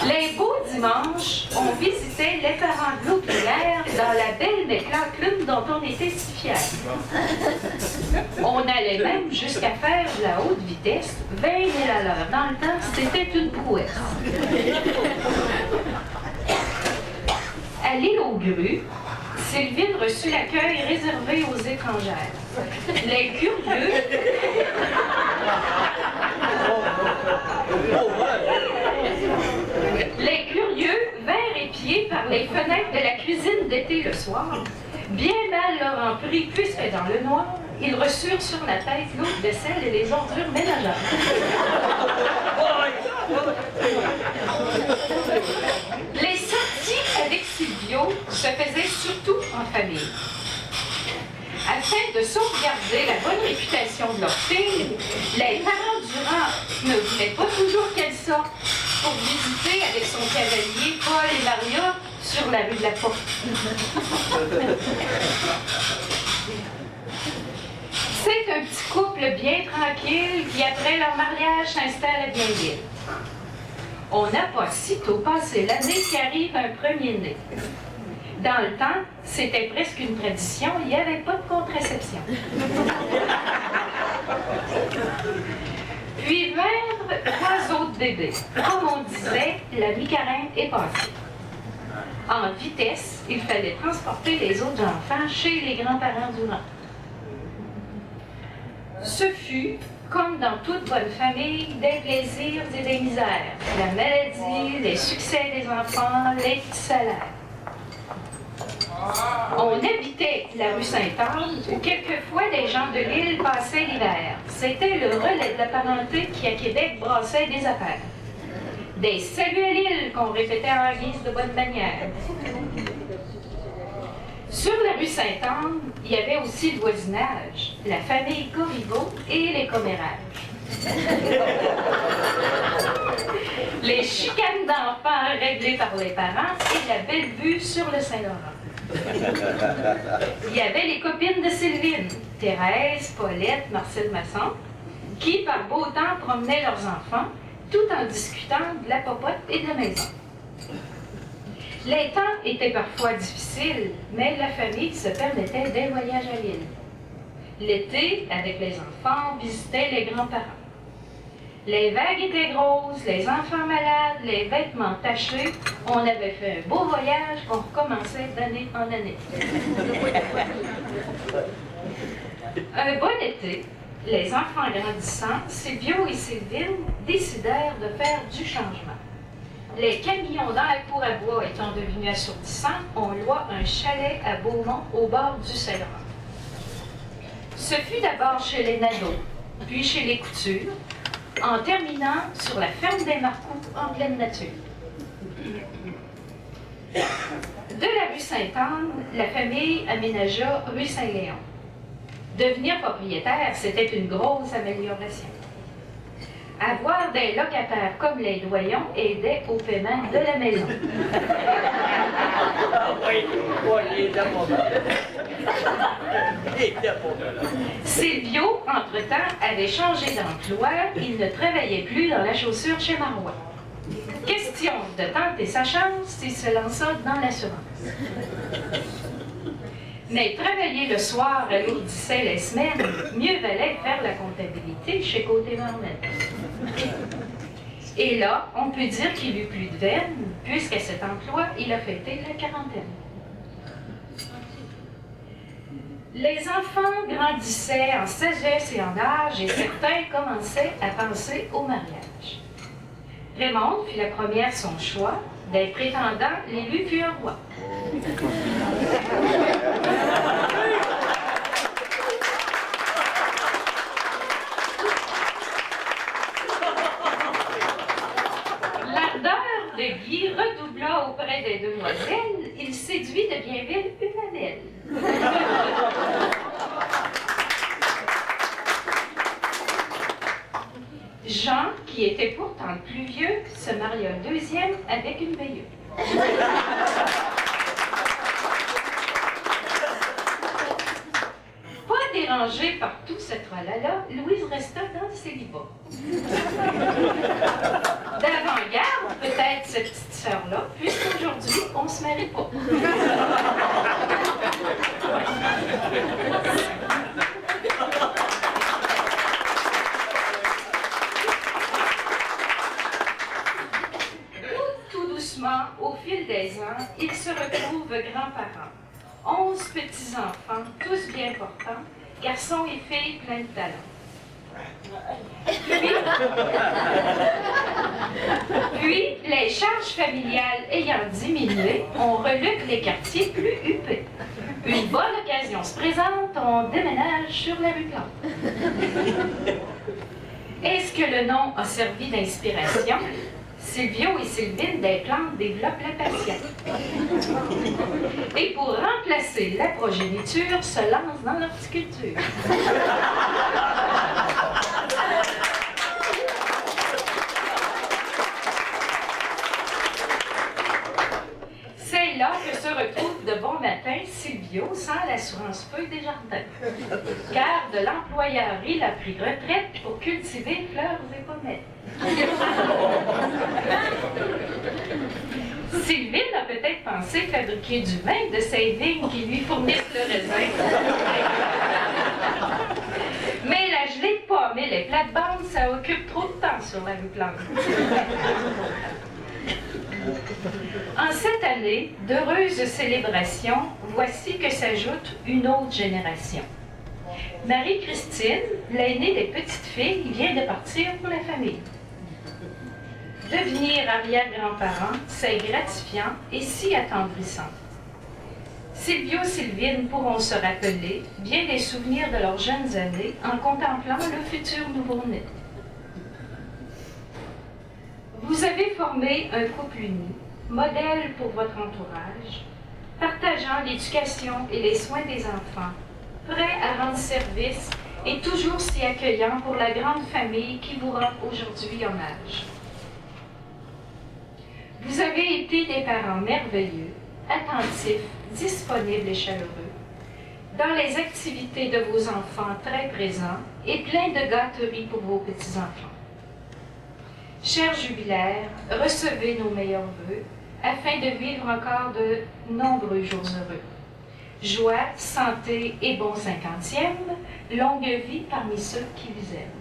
Les beaux dimanches, on visitait les parents de l'auxiliaire dans la belle McLaughlin dont on était si fiers. On allait même jusqu'à faire de la haute vitesse, 20 000 à l'heure. Dans le temps, c'était une prouesse. À l'île aux grues, Sylvine reçut l'accueil réservé aux étrangères. Les curieux... Les curieux vinrent épier par les fenêtres de la cuisine d'été le soir. Bien mal leur en prit, puisque dans le noir, ils reçurent sur la tête l'eau de vaisselle et les ordures ménagères. Les sorties avec Silvio se faisaient surtout en famille. Afin de sauvegarder la bonne réputation de leur fille, les parents Durand ne voulaient pas toujours qu'elle sorte pour visiter avec son cavalier Paul et Maria sur la rue de la Porte. C'est un petit couple bien tranquille qui, après leur mariage, s'installe bien vite. On n'a pas sitôt passé l'année qu'arrive un premier-né. Dans le temps, c'était presque une tradition, il n'y avait pas de contraception. Puis vinrent 3 autres bébés. Comme on disait, la mi-carême est passée. En vitesse, il fallait transporter les autres enfants chez les grands-parents Durand. Ce fut, comme dans toute bonne famille, des plaisirs et des misères. La maladie, les succès des enfants, les petits salaires. On habitait la rue Sainte-Anne, où quelquefois des gens de l'île passaient l'hiver. C'était le relais de la parenté qui, à Québec, brassait des affaires. Des saluts à l'île qu'on répétait en guise de bonne manière. Sur la rue Sainte-Anne, il y avait aussi le voisinage, la famille Corriveau et les commérages. Les chicanes d'enfants réglées par les parents et la belle vue sur le Saint-Laurent. Il y avait les copines de Sylvine, Thérèse, Paulette, Marcel Masson, qui, par beau temps, promenaient leurs enfants, tout en discutant de la popote et de la maison. Les temps étaient parfois difficiles, mais la famille se permettait des voyages à l'île. L'été, avec les enfants, on visitait les grands-parents. Les vagues étaient grosses, les enfants malades, les vêtements tachés. On avait fait un beau voyage qu'on recommençait d'année en année. Un bon été, les enfants grandissant, Silvio et Sylvine décidèrent de faire du changement. Les camions dans la cour à bois étant devenus assourdissants, on loua un chalet à Beaumont au bord du Saint-Laurent. Ce fut d'abord chez les Nadeaux, puis chez les Coutures, en terminant sur la ferme des Marcoux en pleine nature. De la rue Sainte-Anne, la famille aménagea rue Saint-Léon. Devenir propriétaire, c'était une grosse amélioration. Avoir des locataires comme les doyons aidait au paiement de la maison. Silvio, entre-temps, avait changé d'emploi. Il ne travaillait plus dans la chaussure chez Marois. Question de tenter sa chance, il se lança dans l'assurance. Mais travailler le soir alourdissait les semaines. Mieux valait faire la comptabilité chez Côté-Marmette. Et là, on peut dire qu'il eut plus de veine, puisqu'à cet emploi, il a fêté la quarantaine. Les enfants grandissaient en sagesse et en âge, et certains commençaient à penser au mariage. Raymond fit la première son choix. Des prétendants, l'élu fut un roi. ans de plus vieux se maria un deuxième avec une veilleuse. Pas dérangée par tout ce tralala, Louise resta dans le célibat. D'avant-garde, peut-être cette petite sœur-là, puisqu'aujourd'hui, on se marie pas. Tout doucement, au fil des ans, ils se retrouvent grands-parents. 11 petits-enfants, tous bien portants, garçons et filles pleins de talent. Puis, les charges familiales ayant diminué, on reluque les quartiers plus huppés. Une bonne occasion se présente, on déménage sur la rue Plante. Est-ce que le nom a servi d'inspiration? Silvio et Sylvine des Plantes développent la passion. Et pour remplacer la progéniture, se lancent dans l'horticulture. C'est là que se retrouve de bon matin Silvio sans l'assurance feuille des jardins. Car de l'employeur, il a pris retraite pour cultiver fleurs et pommettes. Sylvine a peut-être pensé fabriquer du vin de ces vignes qui lui fournissent le raisin. Mais la gelée de pommes et les plates-bandes, ça occupe trop de temps sur la rue Plante. En cette année d'heureuses célébrations, voici que s'ajoute une autre génération. Marie-Christine, l'aînée des petites filles, vient de partir pour la famille. Devenir arrière-grand-parent, c'est gratifiant et si attendrissant. Silvio-Sylvine pourront se rappeler bien des souvenirs de leurs jeunes années en contemplant le futur nouveau-né. Vous avez formé un couple uni, modèle pour votre entourage, partageant l'éducation et les soins des enfants, prêt à rendre service et toujours si accueillant pour la grande famille qui vous rend aujourd'hui hommage. Vous avez été des parents merveilleux, attentifs, disponibles et chaleureux, dans les activités de vos enfants très présents et pleins de gâteries pour vos petits-enfants. Chers jubilaires, recevez nos meilleurs vœux afin de vivre encore de nombreux jours heureux. Joie, santé et bon 50e, longue vie parmi ceux qui vous aiment.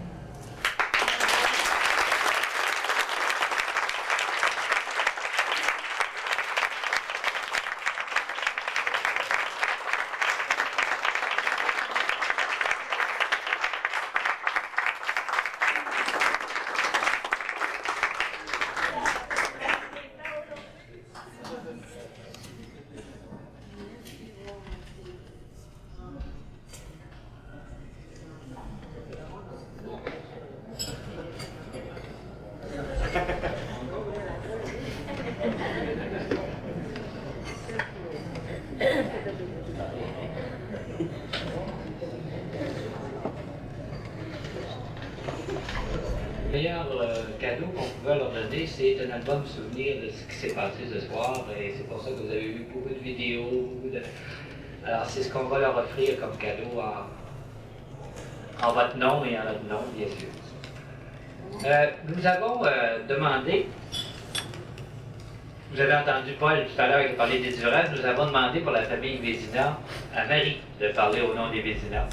Le meilleur cadeau qu'on pouvait leur donner, c'est un album souvenir de ce qui s'est passé ce soir. Et c'est pour ça que vous avez vu beaucoup de vidéos, Alors, c'est ce qu'on va leur offrir comme cadeau en votre nom et en notre nom, bien sûr. Nous avons demandé, vous avez entendu Paul tout à l'heure qui parlait des Durand, nous avons demandé pour la famille Vézina à Marie de parler au nom des Vézina.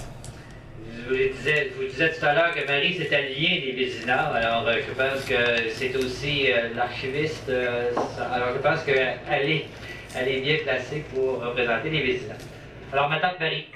Je vous disais tout à l'heure que Marie, c'était le lien des Vézina, alors je pense que c'est aussi l'archiviste, alors je pense qu'elle est bien placée pour représenter les Vézina. Alors, ma tante Marie.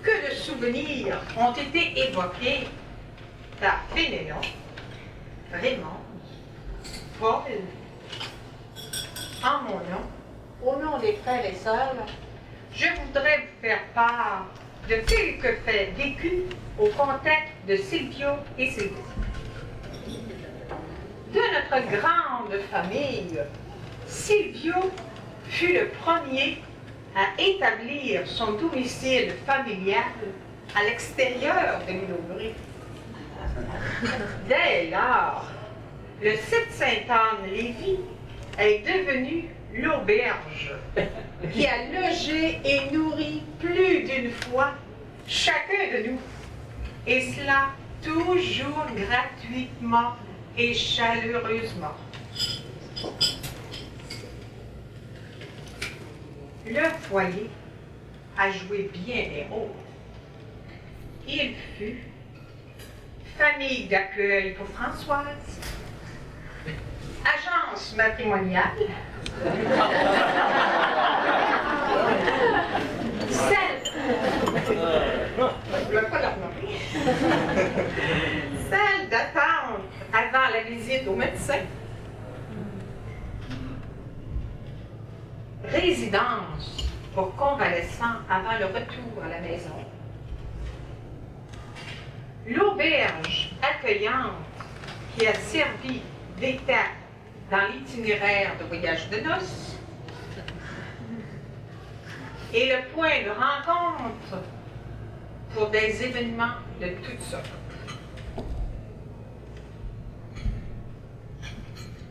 Que de souvenirs ont été évoqués par Fénéon, Raymond, Paul, en mon nom, au nom des frères et sœurs, je voudrais vous faire part de quelques faits vécus au contact de Silvio et Sylvie. De notre grande famille, Silvio fut le premier à établir son domicile familial à l'extérieur de l'île aux Bris. Dès lors, le site Sainte-Anne-Lévis est devenu l'auberge qui a logé et nourri plus d'une fois chacun de nous, et cela toujours gratuitement et chaleureusement. Le foyer a joué bien les rôles. Il fut famille d'accueil pour Françoise, agence matrimoniale, celle d'attente avant la visite au médecin, résidence pour convalescents avant le retour à la maison, l'auberge accueillante qui a servi d'étape dans l'itinéraire de voyage de noces, et le point de rencontre pour des événements de toutes sortes.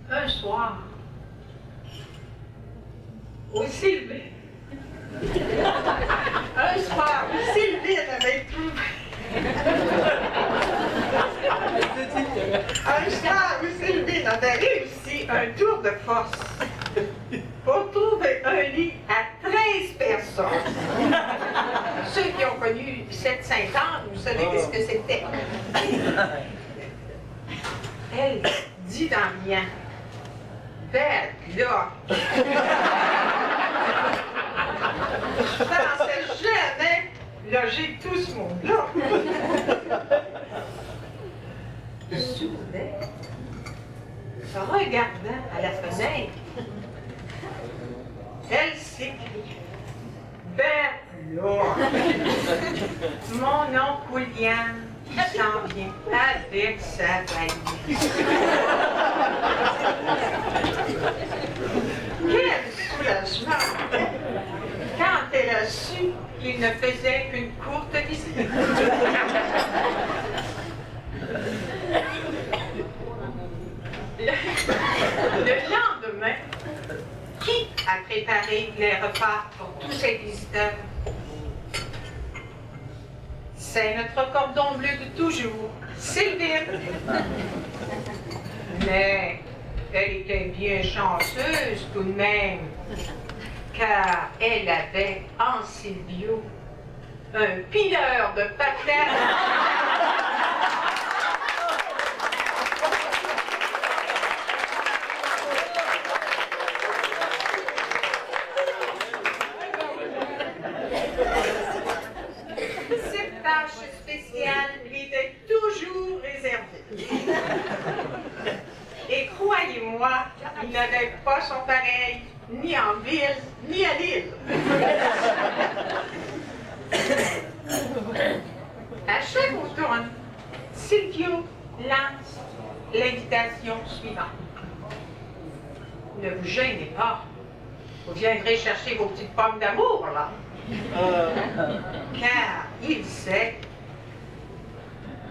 Un soir, au Sylvain, avait trouvé un soir où Sylvie avait réussi un tour de force pour trouver un lit à 13 personnes. Ceux qui ont connu cette Sainte-Anne, vous savez qu'est-ce que c'était. Elle dit dans le mien, bête là. Je pensais jamais loger tout ce monde-là. Soudain, regardant à la fenêtre, elle s'écrie, bête là. Mon oncle William qui s'en vient avec sa valise. Quel soulagement quand elle a su qu'il ne faisait qu'une courte visite. Le lendemain, qui a préparé les repas pour tous ces visiteurs? C'est notre cordon bleu de toujours, Sylvine. Mais elle était bien chanceuse tout de même, car elle avait en Silvio un pileur de patates. Cette tâche spéciale lui était toujours réservée. Et croyez-moi, il n'avait pas son pareil, ni en ville, ni à Lille. À chaque automne, Silvio lance l'invitation suivante. Ne vous gênez pas, vous viendrez chercher vos petites pommes d'amour, là. Car il sait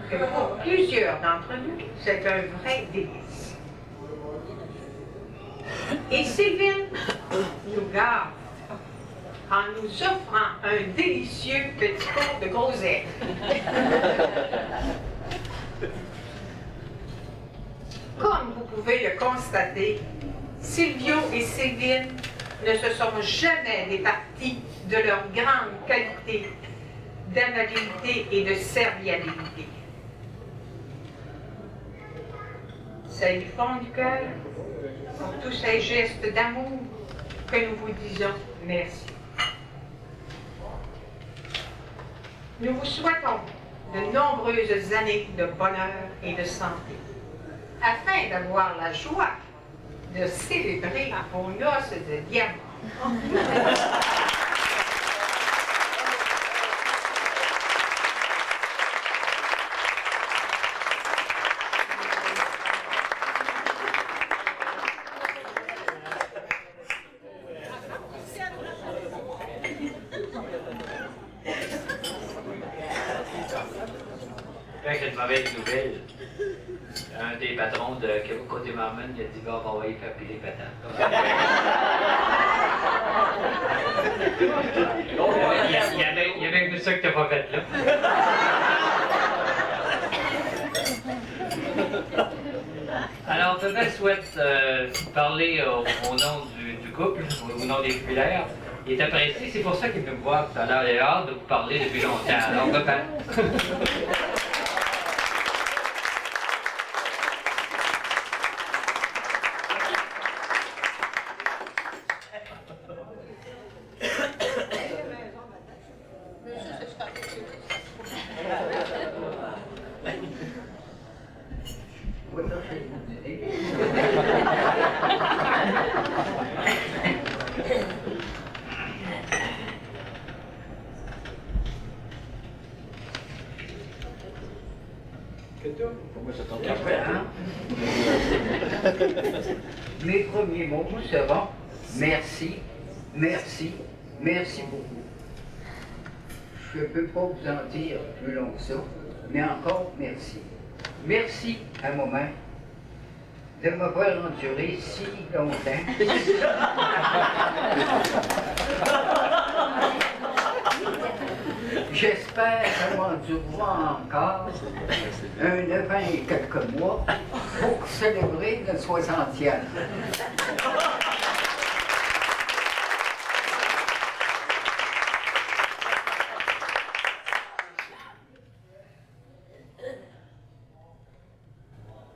que pour plusieurs d'entre nous, c'est un vrai délice. Et Sylvine nous garde en nous offrant un délicieux petit pot de groseille. Comme vous pouvez le constater, Silvio et Sylvine ne se sont jamais départis de leur grande qualité d'amabilité et de serviabilité. C'est du fond du cœur pour tous ces gestes d'amour que nous vous disons merci. Nous vous souhaitons de nombreuses années de bonheur et de santé, afin d'avoir la joie de célébrer vos noces de diamant J'ai une mauvaise nouvelle. Un des patrons de Québec Côté Marmon, il a dit va envoyer faire piler les patates. Il y avait que ça que t'as pas fait là. Alors, Pépin souhaite parler au nom du couple, au nom des jubilaires. Il est apprécié, c'est pour ça qu'il est venu me voir tout à l'heure. Il a hâte de vous parler depuis longtemps. Alors, Pépin. Mes premiers mots seront merci, merci, merci beaucoup. Je ne peux pas vous en dire plus long que ça, mais encore merci. Merci à moi-même de m'avoir enduré si longtemps. J'espère qu'on m'endurera encore un 9 ans et quelques mois pour célébrer le 60e.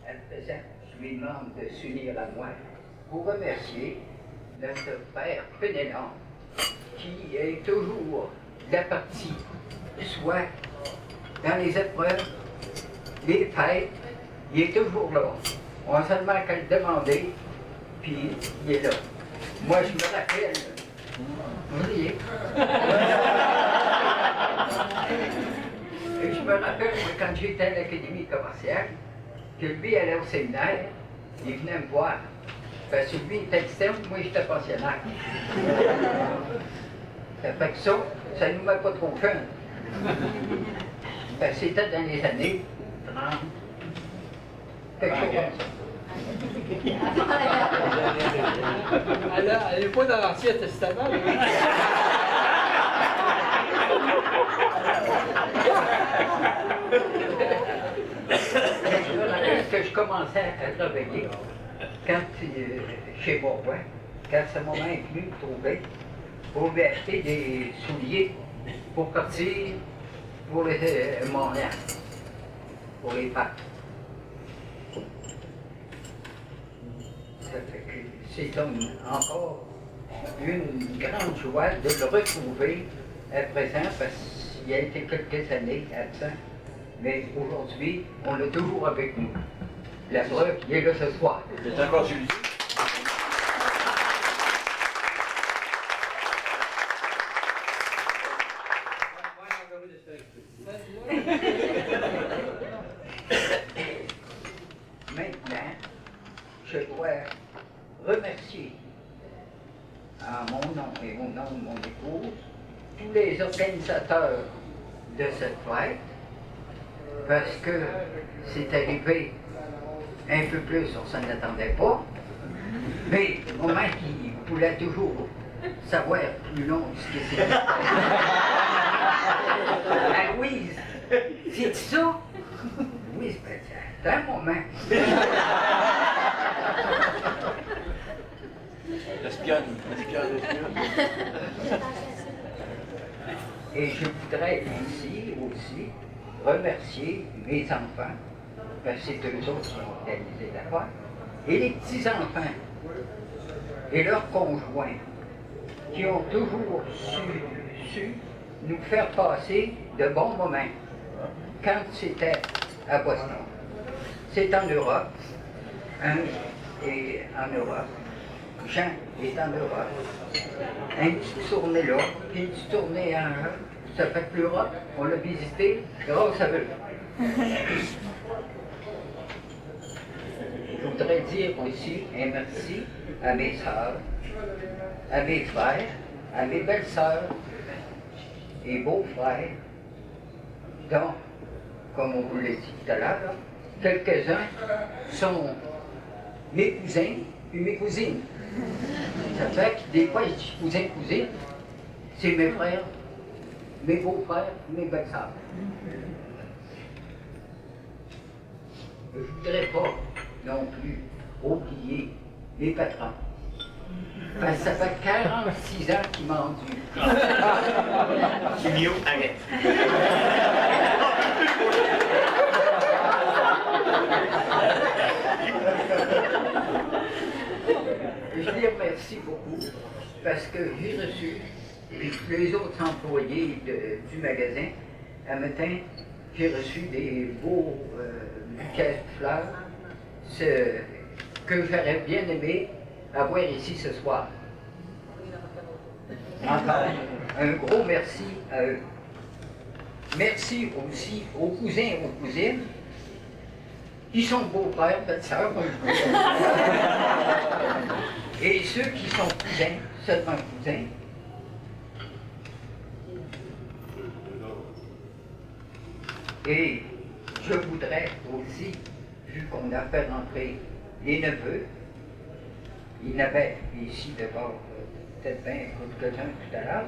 À présent, je lui demande de s'unir à moi pour remercier notre père Pénélope qui est toujours la partie, soit dans les épreuves, les fêtes, il est toujours là. On a seulement qu'à le demander, puis il est là. Moi, je me rappelle, vous riez. Et je me rappelle, moi, quand j'étais à l'Académie commerciale, que lui allait au séminaire, il venait me voir. Parce que lui était externe, moi j'étais pensionnaire. Ça fait que ça ne nous met pas trop jeune. C'était dans les années 30. Quelque chose comme ça. Elle n'est pas dans l'Ancien Testament. Je me rappelle que je commençais à travailler quand, chez mon roi, quand ça m'a venu me trouver pour lui acheter des souliers pour partir pour Montréal, pour les Pâques. Ça fait que c'est encore une grande joie de le retrouver à présent parce qu'il a été quelques années absent. Mais aujourd'hui, on l'a toujours avec nous. La preuve, il est là ce soir. C'est encore celui-ci. Maintenant, je dois remercier en mon nom et au nom de mon épouse tous les organisateurs de cette fête parce que c'est arrivé un peu plus, on s'en attendait pas, mais au moment qu'il voulait toujours savoir plus long ce qui s'est passé. Ah, Louise, c'est ça? Louise, ben, c'est un moment. L'espionne. Et je voudrais ici aussi remercier mes enfants, parce que c'est eux autres qui ont organisé l'affaire, et les petits-enfants et leurs conjoints qui ont toujours su nous faire passer de bons moments quand c'était à Boston. C'est en Europe, et en Europe, Jean est en Europe. Une petite tournée là, puis une petite tournée en ça fait que l'Europe, on l'a visité grâce à eux. Je voudrais dire aussi un merci à mes sœurs, à mes frères, à mes belles-sœurs et beaux-frères, dont, comme on vous l'a dit tout à l'heure, quelques-uns sont mes cousins et mes cousines. Ça fait que des fois, je dis cousins, c'est mes frères, mes beaux-frères, mes belles-sœurs. Je ne voudrais pas non plus oublier mes patrons. Parce que ça fait 46 ans qu'ils m'ont dû. C'est mieux, arrête. Je les remercie beaucoup parce que j'ai reçu, et les autres employés du magasin, un matin, j'ai reçu des beaux bouquets de fleurs que j'aurais bien aimé avoir ici ce soir. Encore un gros merci à eux. Merci aussi aux cousins et aux cousines qui sont beaux-frères, belles-sœurs, et ceux qui sont cousins, seulement cousins. Et je voudrais aussi, vu qu'on a fait rentrer les neveux, il y en avait ici d'abord peut-être bien quelques-uns tout à l'heure,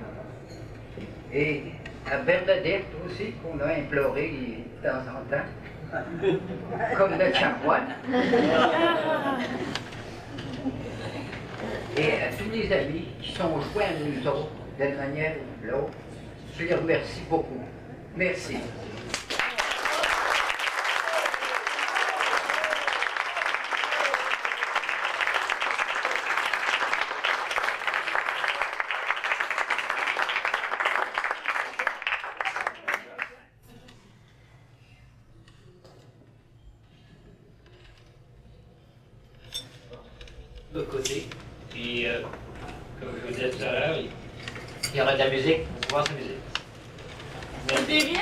et à Bernadette aussi, qu'on a imploré de temps en temps, comme le chamoine. Et à tous les amis qui sont joints à nous autres, d'une manière ou de l'autre, je les remercie beaucoup. Merci. De côté. Puis, comme je vous disais tout à l'heure, il y aura de la musique. On va voir sa musique. C'est bien,